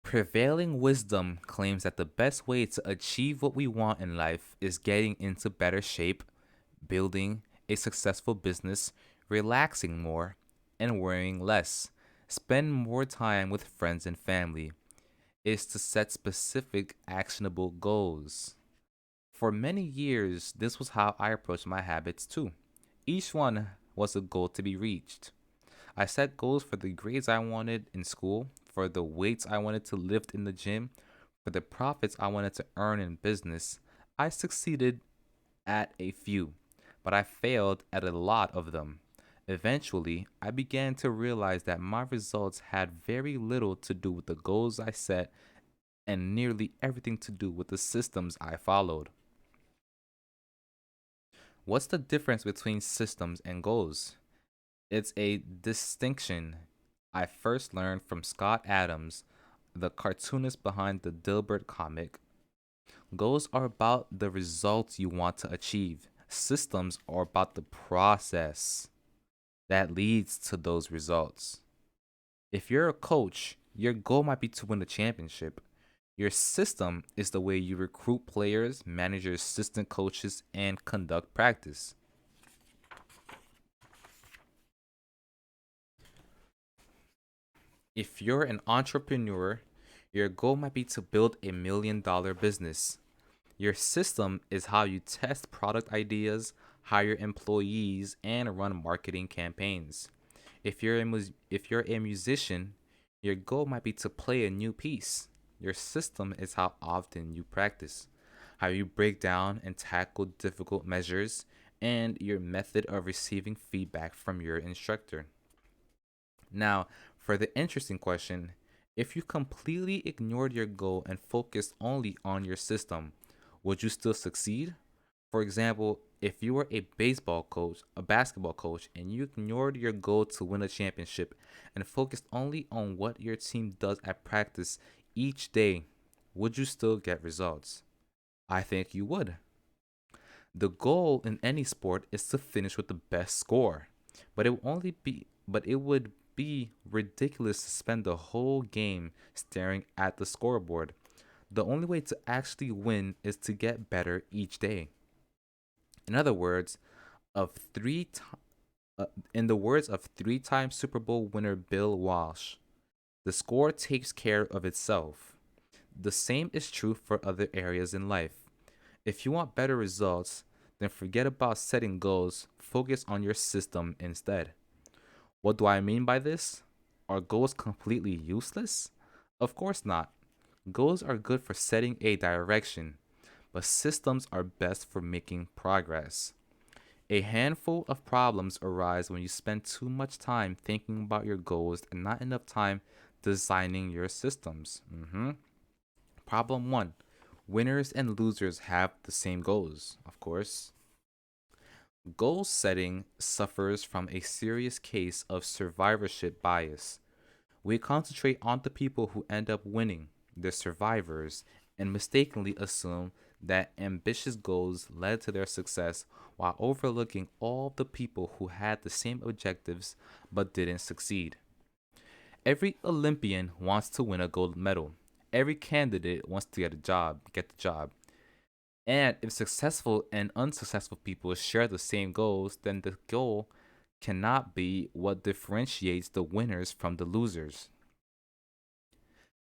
Prevailing wisdom claims that the best way to achieve what we want in life is getting into better shape, building a successful business, relaxing more, and worrying less. Spend more time with friends and family. Is to set specific, actionable goals. For many years, this was how I approached my habits too. Each one was a goal to be reached. I set goals for the grades I wanted in school, for the weights I wanted to lift in the gym, for the profits I wanted to earn in business. I succeeded at a few, but I failed at a lot of them. Eventually, I began to realize that my results had very little to do with the goals I set and nearly everything to do with the systems I followed. What's the difference between systems and goals? It's a distinction I first learned from Scott Adams, the cartoonist behind the Dilbert comic. Goals are about the results you want to achieve. Systems are about the process that leads to those results. If you're a coach, your goal might be to win a championship. Your system is the way you recruit players, manage your assistant coaches, and conduct practice. If you're an entrepreneur, your goal might be to build $1 million business. Your system is how you test product ideas, hire employees, and run marketing campaigns. If you're a musician, your goal might be to play a new piece. Your system is how often you practice, how you break down and tackle difficult measures, and your method of receiving feedback from your instructor. Now, for the interesting question, if you completely ignored your goal and focused only on your system, would you still succeed? For example, if you were a baseball coach, a basketball coach, and you ignored your goal to win a championship and focused only on what your team does at practice each day, would you still get results? I think you would. The goal in any sport is to finish with the best score, but it would be ridiculous to spend the whole game staring at the scoreboard. The only way to actually win is to get better each day. In other words, of three ti in the words of three-time Super Bowl winner Bill Walsh, the score takes care of itself. The same is true for other areas in life. If you want better results, then forget about setting goals, focus on your system instead. What do I mean by this? Are goals completely useless? Of course not. Goals are good for setting a direction, but systems are best for making progress. A handful of problems arise when you spend too much time thinking about your goals and not enough time designing your systems. Problem one: Winners and losers have the same goals, of course. Goal setting suffers from a serious case of survivorship bias. We concentrate on the people who end up winning, the survivors, and mistakenly assume that ambitious goals led to their success while overlooking all the people who had the same objectives but didn't succeed. Every Olympian wants to win a gold medal. Every candidate wants to get the job. And if successful and unsuccessful people share the same goals, then the goal cannot be what differentiates the winners from the losers.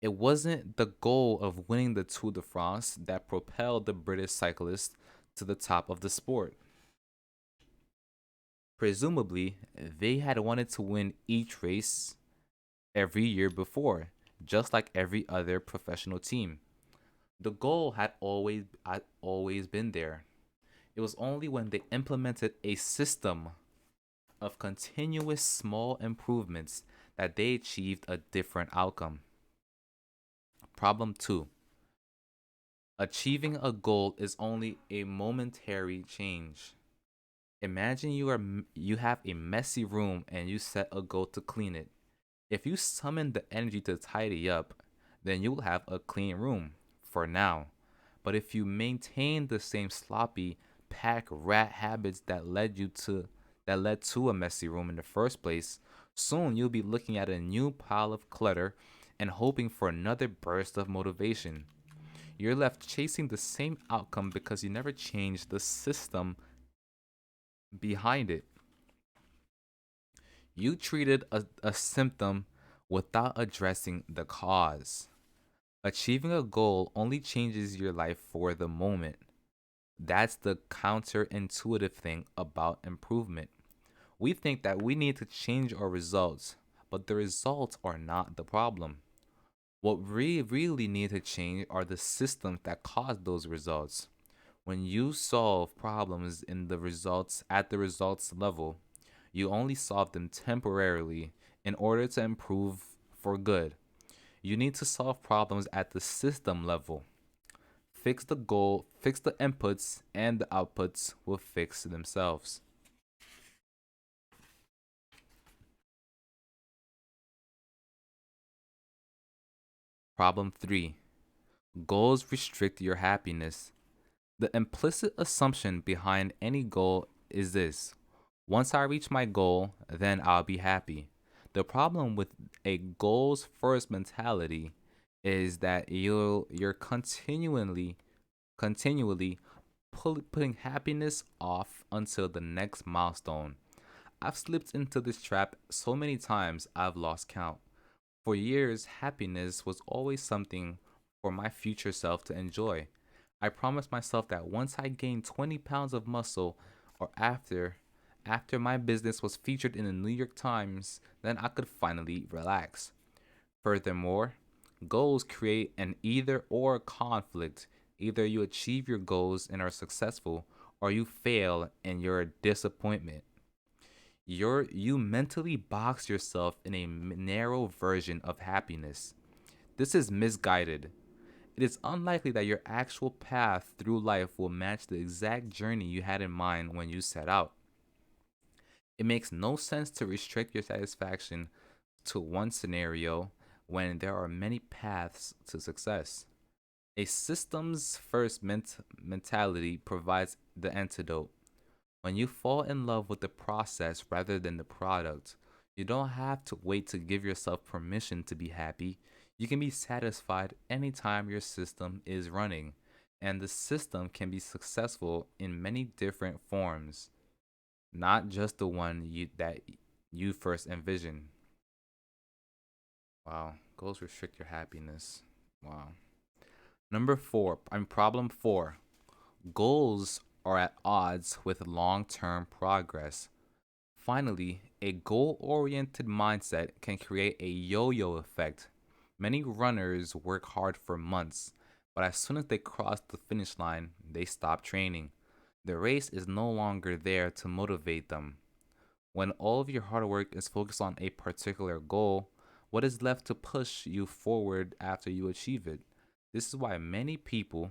It wasn't the goal of winning the Tour de France that propelled the British cyclist to the top of the sport. Presumably, they had wanted to win each race every year before, just like every other professional team. The goal had always been there. It was only when they implemented a system of continuous small improvements that they achieved a different outcome. Problem 2. Achieving a goal is only a momentary change. Imagine you have a messy room and you set a goal to clean it. If you summon the energy to tidy up, then you will have a clean room for now. But if you maintain the same sloppy, pack rat habits that led to a messy room in the first place, soon you'll be looking at a new pile of clutter and hoping for another burst of motivation. You're left chasing the same outcome because you never changed the system behind it. You treated a symptom without addressing the cause. Achieving a goal only changes your life for the moment. That's the counterintuitive thing about improvement. We think that we need to change our results, but the results are not the problem. What we really need to change are the systems that cause those results. When you solve problems in the results at the results level, you only solve them temporarily in order to improve for good. You need to solve problems at the system level. Fix the goal, fix the inputs, and the outputs will fix themselves. Problem 3. Goals restrict your happiness. The implicit assumption behind any goal is this: once I reach my goal, then I'll be happy. The problem with a goals first mentality is that you're continually putting happiness off until the next milestone. I've slipped into this trap so many times I've lost count. For years, happiness was always something for my future self to enjoy. I promised myself that once I gained 20 pounds of muscle, or after my business was featured in the New York Times, then I could finally relax. Furthermore, goals create an either or conflict. Either you achieve your goals and are successful, or you fail and you're a disappointment. You mentally box yourself in a narrow version of happiness. This is misguided. It is unlikely that your actual path through life will match the exact journey you had in mind when you set out. It makes no sense to restrict your satisfaction to one scenario when there are many paths to success. A systems first mentality provides the antidote. When you fall in love with the process rather than the product, you don't have to wait to give yourself permission to be happy. You can be satisfied anytime your system is running, and the system can be successful in many different forms, not just the one you first envisioned. Wow, goals restrict your happiness. Wow. Number 4, problem 4. Goals are at odds with long-term progress. Finally, a goal oriented mindset can create a yo yo effect. Many runners work hard for months, but as soon as they cross the finish line, they stop training. The race is no longer there to motivate them. When all of your hard work is focused on a particular goal, what is left to push you forward after you achieve it? This is why many people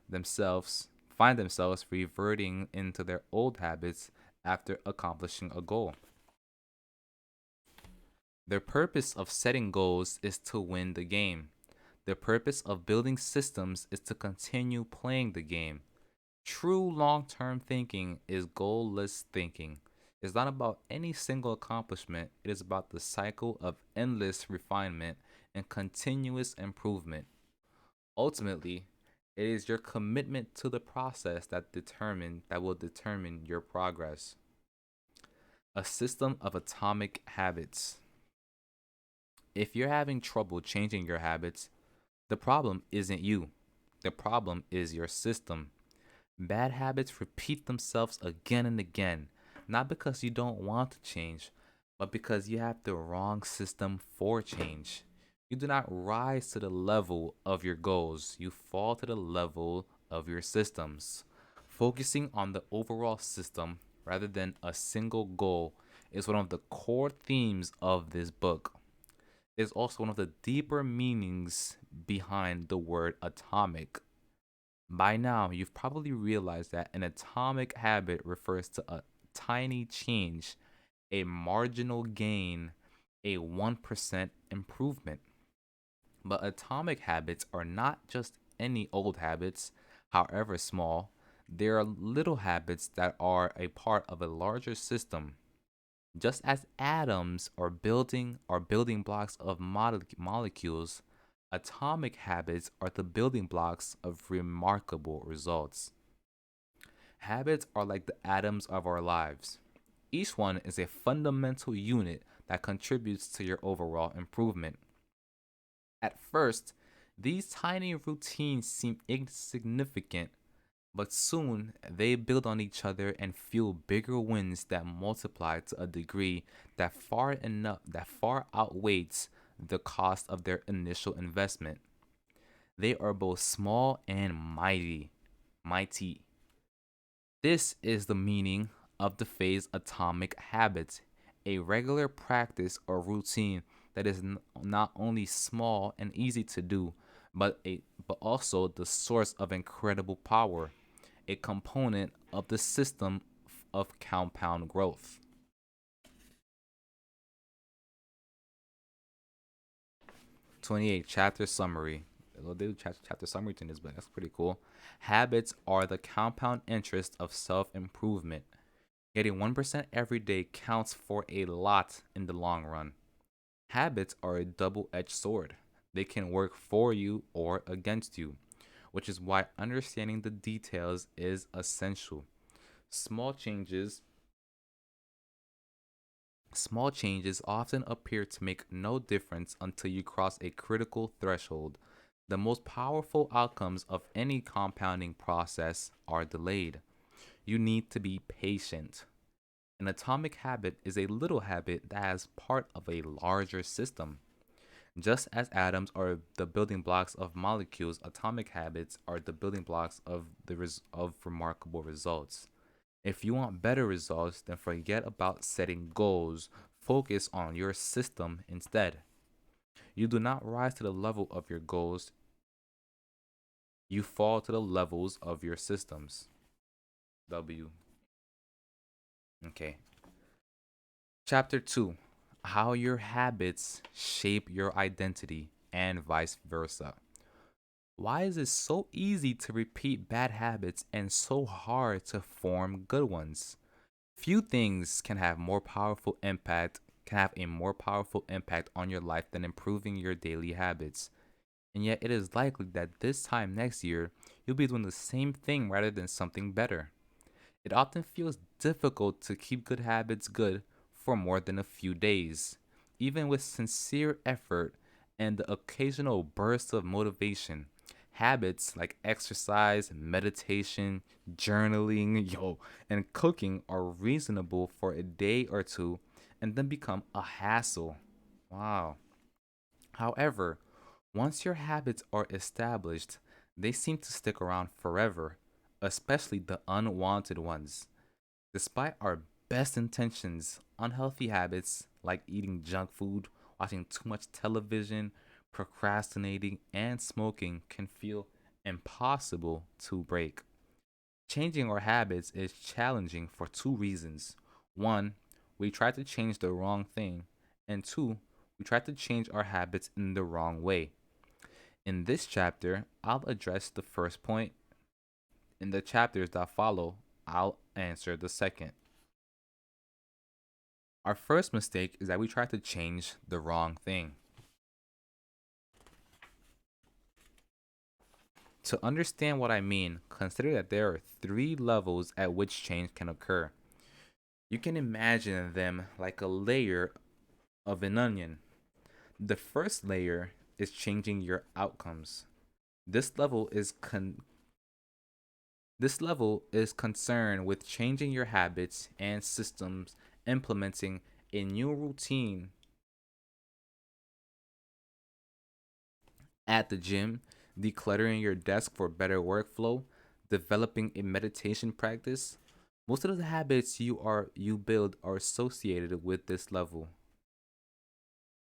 themselves find themselves reverting into their old habits after accomplishing a goal. The purpose of setting goals is to win the game. The purpose of building systems is to continue playing the game. True long term thinking is goalless thinking. It's not about any single accomplishment, it is about the cycle of endless refinement and continuous improvement. Ultimately, it is your commitment to the process that will determine your progress. A system of atomic habits. If you're having trouble changing your habits, the problem isn't you. The problem is your system. Bad habits repeat themselves again and again, not because you don't want to change, but because you have the wrong system for change. You do not rise to the level of your goals, you fall to the level of your systems. Focusing on the overall system rather than a single goal is one of the core themes of this book. It is also one of the deeper meanings behind the word atomic. By now, you've probably realized that an atomic habit refers to a tiny change, a marginal gain, a 1% improvement. But atomic habits are not just any old habits, however small. They are little habits that are a part of a larger system. Just as atoms are building blocks of molecules, atomic habits are the building blocks of remarkable results. Habits are like the atoms of our lives. Each one is a fundamental unit that contributes to your overall improvement. At first, these tiny routines seem insignificant, but soon they build on each other and fuel bigger wins that multiply to a degree that far outweighs the cost of their initial investment. They are both small and mighty. This is the meaning of the phase atomic habits, a regular practice or routine that is not only small and easy to do, but also the source of incredible power, a component of the system of compound growth. 28 chapter summary. They'll do chapter summary to this, but that's pretty cool. Habits are the compound interest of self improvement. Getting 1% every day counts for a lot in the long run. Habits are a double edged sword. They can work for you or against you, which is why understanding the details is essential. Small changes Small changes often appear to make no difference until you cross a critical threshold. The most powerful outcomes of any compounding process are delayed. You need to be patient. An atomic habit is a little habit that is part of a larger system. Just as atoms are the building blocks of molecules, atomic habits are the building blocks of remarkable results. If you want better results, then forget about setting goals. Focus on your system instead. You do not rise to the level of your goals, you fall to the levels of your systems. W. Okay. Chapter 2. How your habits shape your identity and vice versa. Why is it so easy to repeat bad habits and so hard to form good ones? Few things can have a more powerful impact on your life than improving your daily habits. And yet it is likely that this time next year you'll be doing the same thing rather than something better. It often feels difficult to keep good habits good for more than a few days, even with sincere effort and the occasional burst of motivation. Habits like exercise, meditation, journaling, and cooking are reasonable for a day or two and then become a hassle. Wow. However, once your habits are established, they seem to stick around forever, especially the unwanted ones. Despite our best intentions, unhealthy habits like eating junk food, watching too much television, procrastinating, and smoking can feel impossible to break. Changing our habits is challenging for two reasons. One, we try to change the wrong thing, and two, we try to change our habits in the wrong way. In this chapter, I'll address the first point. In the chapters that follow, I'll answer the second. Our first mistake is that we try to change the wrong thing. To understand what I mean, consider that there are three levels at which change can occur. You can imagine them like a layer of an onion. The first layer is changing your outcomes. This level is concerned with changing your habits and systems, implementing a new routine at the gym, decluttering your desk for better workflow, developing a meditation practice. Most of the habits you build are associated with this level.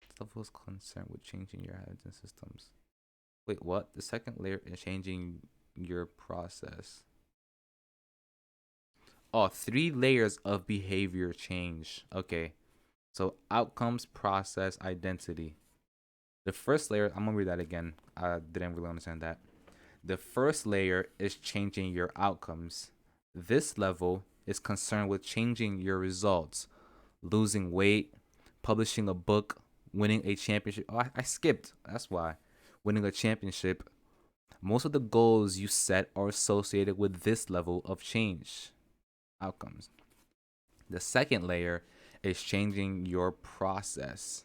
This level is concerned with changing your habits and systems. Wait, what? The second layer is changing your process. Oh, three layers of behavior change. Okay. So outcomes, process, identity. The first layer, I'm gonna read that again. I didn't really understand that. The first layer is changing your outcomes. This level is concerned with changing your results, losing weight, publishing a book, winning a championship. Oh, I skipped. That's why. Winning a championship. Most of the goals you set are associated with this level of change, outcomes. The second layer is changing your process.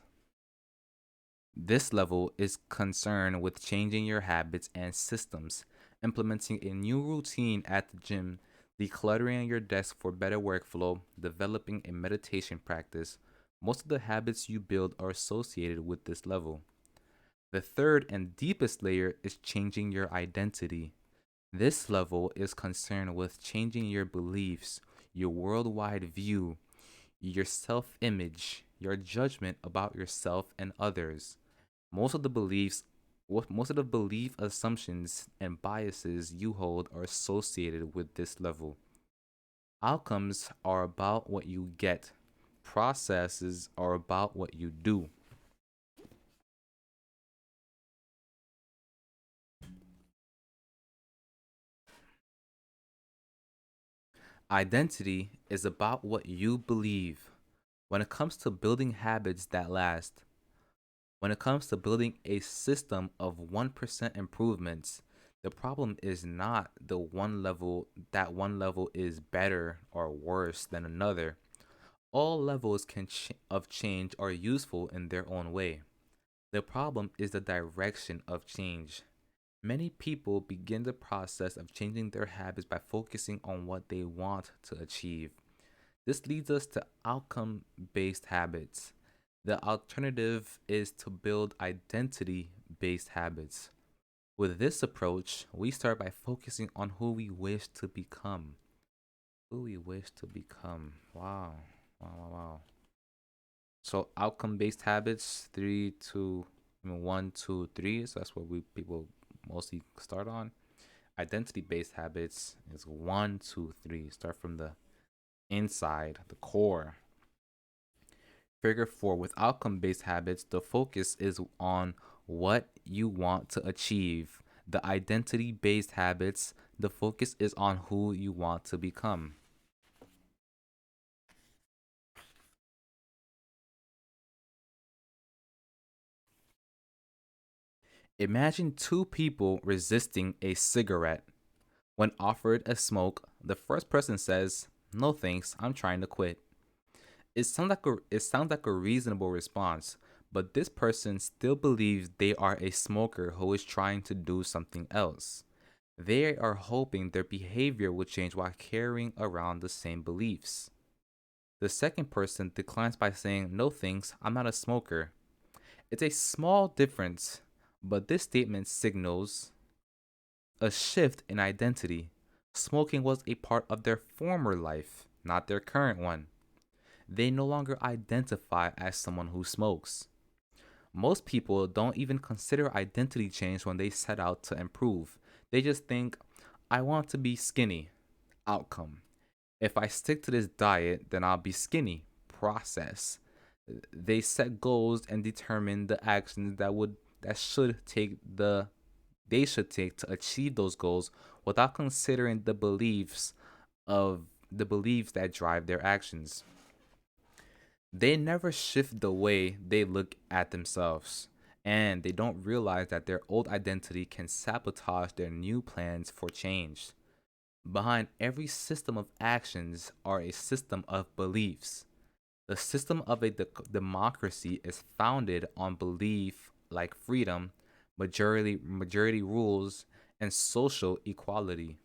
This level is concerned with changing your habits and systems, implementing a new routine at the gym, decluttering your desk for better workflow, developing a meditation practice. Most of the habits you build are associated with this level. The third and deepest layer is changing your identity. This level is concerned with changing your beliefs, your worldwide view, your self image, your judgment about yourself and others. Most of the beliefs most of the belief assumptions and biases you hold are associated with this level. Outcomes are about what you get. Processes are about what you do. Identity is about what you believe. When it comes to building habits that last, when it comes to building a system of 1% improvements, the problem is not one level is better or worse than another. All levels of change are useful in their own way. The problem is the direction of change. Many people begin the process of changing their habits by focusing on what they want to achieve. This leads us to outcome based habits. The alternative is to build identity based habits. With this approach, we start by focusing on who we wish to become. Who we wish to become. Wow. Wow, wow, wow. So outcome based habits, one, two, three. So that's what we people mostly start on. Identity based habits is one, two, three. Start from the inside, the core. Figure four, with outcome based habits, the focus is on what you want to achieve. The identity based habits, the focus is on who you want to become. Imagine two people resisting a cigarette. When offered a smoke, the first person says, "No thanks, I'm trying to quit." It sounds like a reasonable response, but this person still believes they are a smoker who is trying to do something else. They are hoping their behavior will change while carrying around the same beliefs. The second person declines by saying, "No thanks, I'm not a smoker." It's a small difference, but this statement signals a shift in identity. Smoking was a part of their former life, not their current one. They no longer identify as someone who smokes. Most people don't even consider identity change when they set out to improve. They just think, I want to be skinny. Outcome. If I stick to this diet, then I'll be skinny. Process. They set goals and determine the actions that should take the they should take to achieve those goals without considering of the beliefs that drive their actions. They never shift the way they look at themselves, and they don't realize that their old identity can sabotage their new plans for change. Behind every system of actions are a system of beliefs. The system of a democracy is founded on belief like freedom, majority rules, and social equality.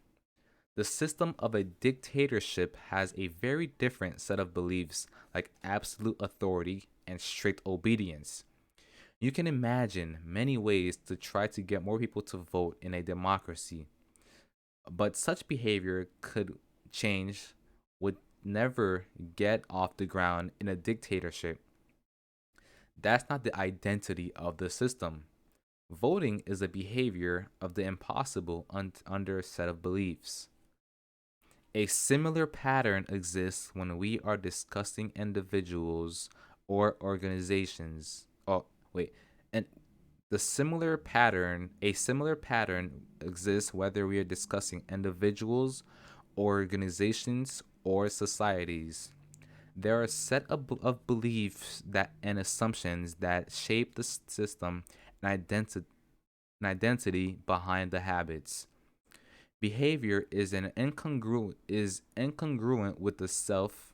The system of a dictatorship has a very different set of beliefs like absolute authority and strict obedience. You can imagine many ways to try to get more people to vote in a democracy, but such behavior could change, would never get off the ground in a dictatorship. That's not the identity of the system. Voting is a behavior of the impossible under a set of beliefs. A similar pattern exists when we are discussing individuals or organizations. Oh, wait. And a similar pattern exists whether we are discussing individuals, organizations, or societies. There are a set of beliefs that and assumptions that shape the system and identity behind the habits. Behavior is incongruent with the self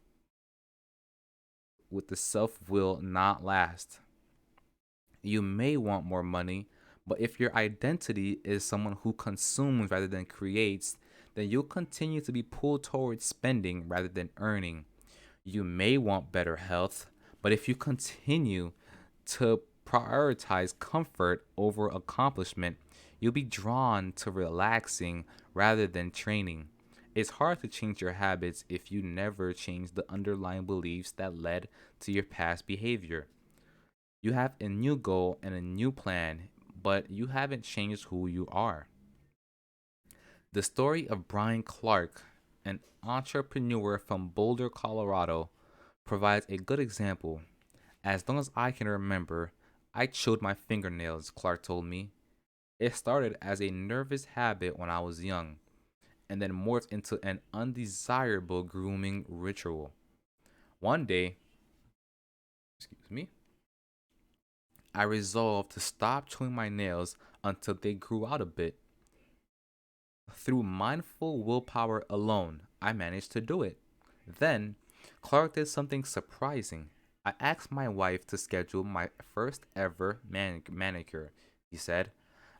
will not last. You may want more money, but if your identity is someone who consumes rather than creates, then you'll continue to be pulled towards spending rather than earning. You may want better health, but if you continue to prioritize comfort over accomplishment, you'll be drawn to relaxing rather than training. It's hard to change your habits if you never change the underlying beliefs that led to your past behavior. You have a new goal and a new plan, but you haven't changed who you are. The story of Brian Clark, an entrepreneur from Boulder, Colorado, provides a good example. As long as I can remember, I chewed my fingernails, Clark told me. It started as a nervous habit when I was young, and then morphed into an undesirable grooming ritual. One day, excuse me, I resolved to stop chewing my nails until they grew out a bit. Through mindful willpower alone, I managed to do it. Then, Clark did something surprising. I asked my wife to schedule my first ever manicure. He said,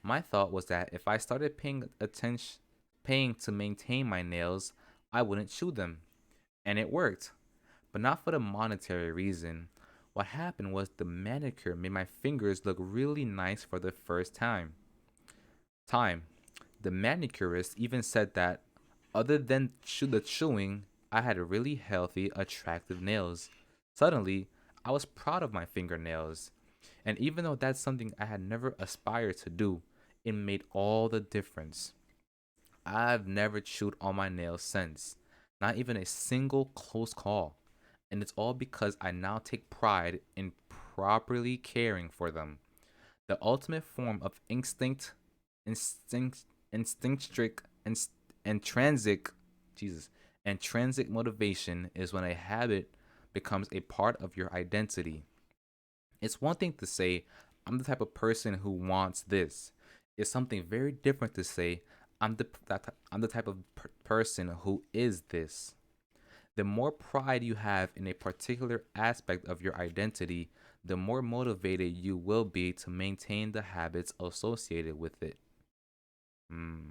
my thought was that if I started paying to maintain my nails, I wouldn't chew them. And it worked, but not for the monetary reason. What happened was the manicure made my fingers look really nice for the first time. The manicurist even said that, other than the chewing, I had really healthy, attractive nails. Suddenly, I was proud of my fingernails. And even though that's something I had never aspired to do, it made all the difference. I've never chewed on my nails since, not even a single close call. And it's all because I now take pride in properly caring for them. The ultimate form of instinct, instinctric, intrinsic, Jesus, intrinsic motivation is when a habit becomes a part of your identity. It's one thing to say, I'm the type of person who wants this. It's something very different to say, I'm the type of person who is this. The more pride you have in a particular aspect of your identity, the more motivated you will be to maintain the habits associated with it. Hmm.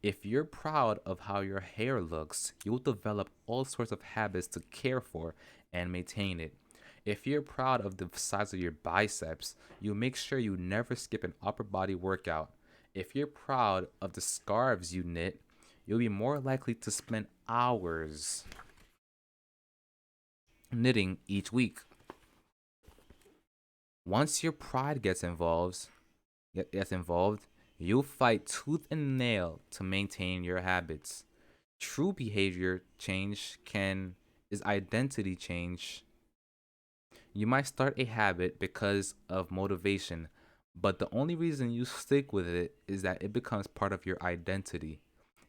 If you're proud of how your hair looks, you'll develop all sorts of habits to care for and maintain it. If you're proud of the size of your biceps, you'll make sure you never skip an upper body workout. If you're proud of the scarves you knit, you'll be more likely to spend hours knitting each week. Once your pride gets involved, You'll fight tooth and nail to maintain your habits. True behavior change can is identity change. You might start a habit because of motivation, but the only reason you stick with it is that it becomes part of your identity.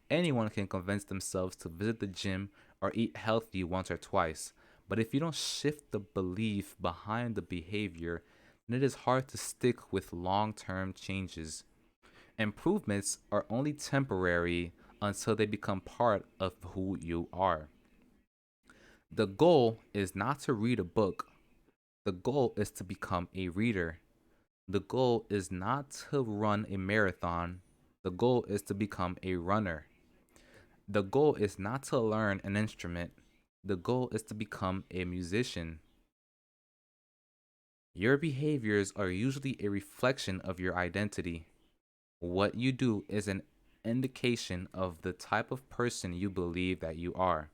Anyone can convince themselves to visit the gym or eat healthy once or twice, but if you don't shift the belief behind the behavior, then it is hard to stick with long term changes. Improvements are only temporary until they become part of who you are. The goal is not to read a book, the goal is to become a reader. The goal is not to run a marathon, the goal is to become a runner. The goal is not to learn an instrument, the goal is to become a musician. Your behaviors are usually a reflection of your identity. What you do is an indication of the type of person you believe that you are,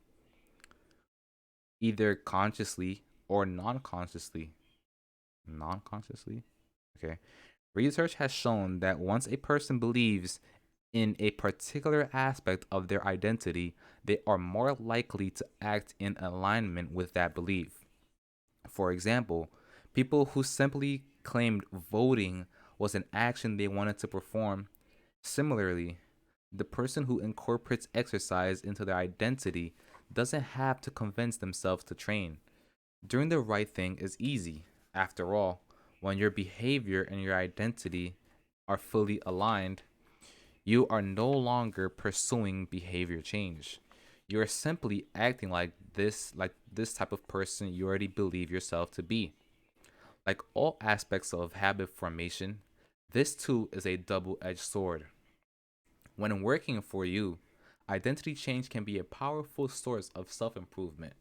either consciously or non consciously. Non consciously? Okay. Research has shown that once a person believes in a particular aspect of their identity, they are more likely to act in alignment with that belief. For example, people who simply claimed voting was an action they wanted to perform. Similarly, the person who incorporates exercise into their identity doesn't have to convince themselves to train. Doing the right thing is easy. After all, when your behavior and your identity are fully aligned, you are no longer pursuing behavior change. You are simply acting like this type of person you already believe yourself to be. Like all aspects of habit formation, this too is a double-edged sword. When working for you, identity change can be a powerful source of self-improvement.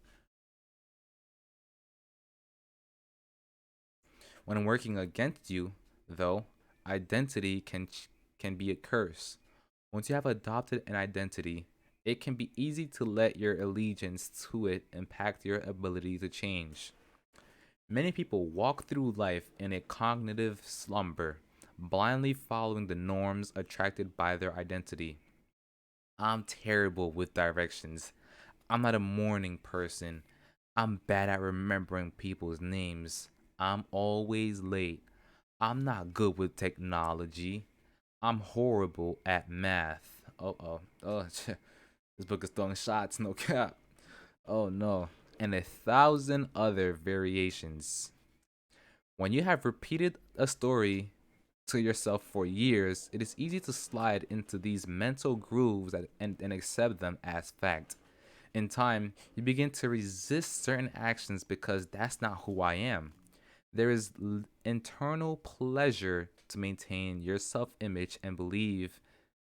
When working against you, though, identity can be a curse. Once you have adopted an identity, it can be easy to let your allegiance to it impact your ability to change. Many people walk through life in a cognitive slumber, blindly following the norms attracted by their identity. I'm terrible with directions. I'm not a morning person. I'm bad at remembering people's names. I'm always late. I'm not good with technology. I'm horrible at math. Oh, this book is throwing shots, no cap. Oh no. And a thousand other variations. When you have repeated a story to yourself for years, it is easy to slide into these mental grooves and accept them as fact. In time, you begin to resist certain actions because that's not who I am. There is internal pleasure to maintain your self image and believe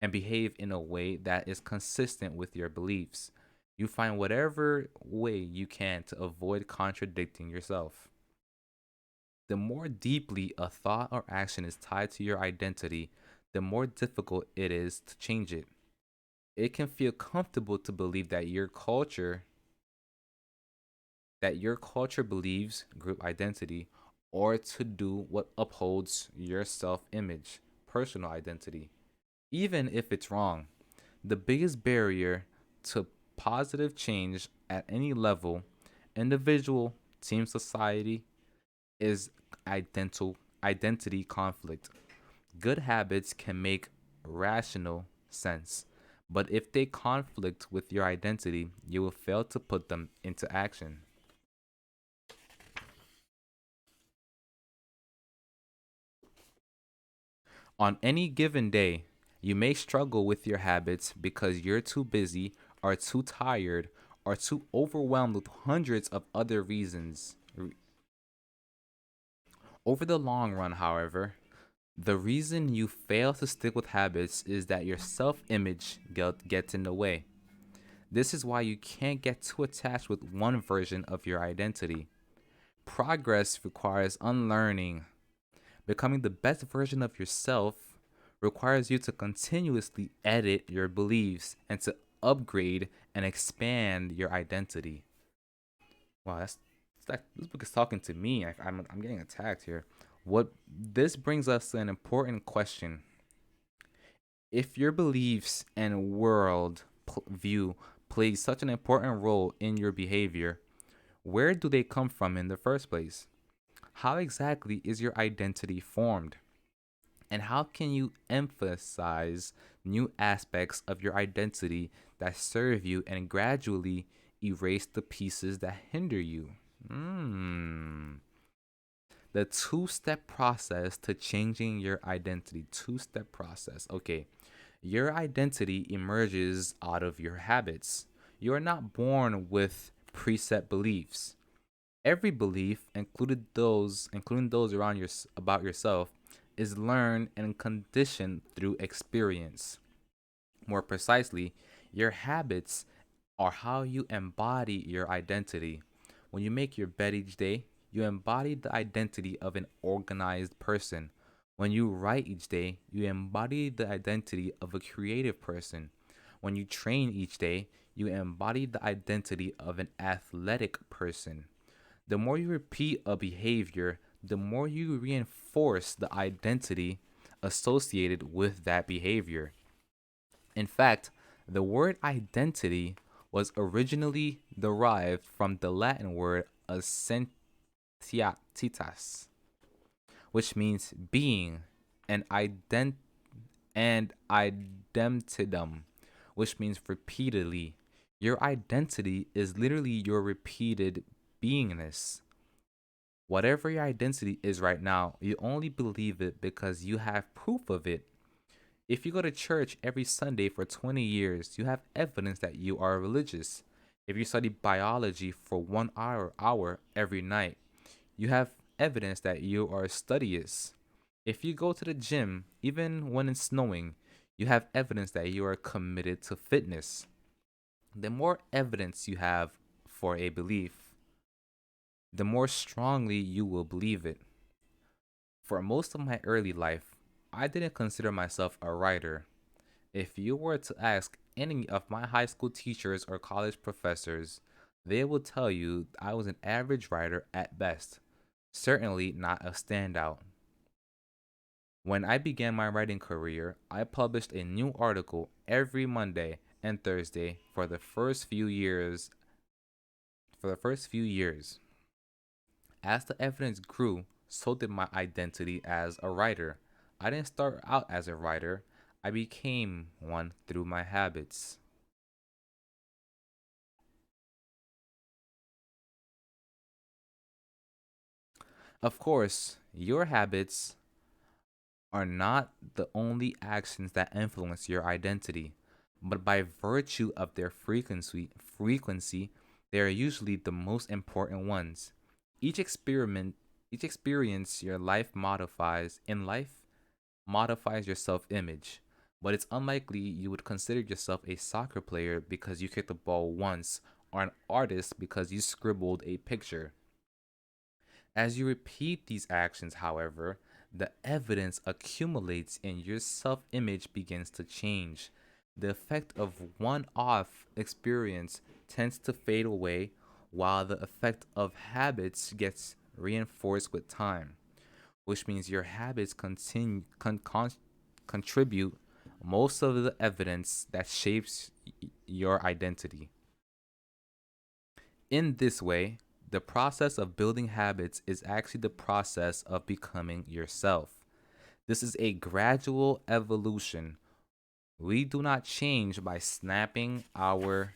and behave in a way that is consistent with your beliefs. You find whatever way you can to avoid contradicting yourself. The more deeply a thought or action is tied to your identity, the more difficult it is to change it. It can feel comfortable to believe that your culture believes group identity or to do what upholds your self-image, personal identity, even if it's wrong. The biggest barrier to positive change at any level, individual, team, society, is identity conflict. Good habits can make rational sense, but if they conflict with your identity, you will fail to put them into action. On any given day, you may struggle with your habits because you're too busy, or too tired, or too overwhelmed with hundreds of other reasons. Over the long run, however, the reason you fail to stick with habits is that your self image gets in the way. This is why you can't get too attached with one version of your identity. Progress requires unlearning. Becoming the best version of yourself requires you to continuously edit your beliefs and to upgrade and expand your identity. Wow, it's like this book is talking to me. I'm getting attacked here. What this brings us to an important question. If your beliefs and world view play such an important role in your behavior, where do they come from in the first place? How exactly is your identity formed? And how can you emphasize new aspects of your identity that serve you and gradually erase the pieces that hinder you? Hmm. The two-step process to changing your identity. Two-step process. Okay. Your identity emerges out of your habits. You are not born with preset beliefs. Every belief, including those around your about yourself, is learned and conditioned through experience. More precisely, your habits are how you embody your identity. When you make your bed each day, you embody the identity of an organized person. When you write each day, you embody the identity of a creative person. When you train each day, you embody the identity of an athletic person. The more you repeat a behavior, the more you reinforce the identity associated with that behavior. In fact, the word identity was originally derived from the Latin word essentitas, which means being, and identidum, which means repeatedly. Your identity is literally your repeated beingness. Whatever your identity is right now, you only believe it because you have proof of it. If you go to church every Sunday for 20 years, you have evidence that you are religious. If you study biology for 1 hour every night, you have evidence that you are studious. If you go to the gym, even when it's snowing, you have evidence that you are committed to fitness. The more evidence you have for a belief, the more strongly you will believe it. For most of my early life, I didn't consider myself a writer. If you were to ask any of my high school teachers or college professors, they will tell you I was an average writer at best, certainly not a standout. When I began my writing career, I published a new article every Monday and Thursday for the first few years. As the evidence grew, so did my identity as a writer. I didn't start out as a writer, I became one through my habits. Of course, your habits are not the only actions that influence your identity, but by virtue of their frequency, they are usually the most important ones. Each experiment, each experience your life modifies your self-image. But it's unlikely you would consider yourself a soccer player because you kicked the ball once, or an artist because you scribbled a picture. As you repeat these actions, however, the evidence accumulates and your self image begins to change. The effect of one off experience tends to fade away, while the effect of habits gets reinforced with time, which means your habits contribute most of the evidence that shapes your identity. In this way, the process of building habits is actually the process of becoming yourself. This is a gradual evolution. We do not change by snapping our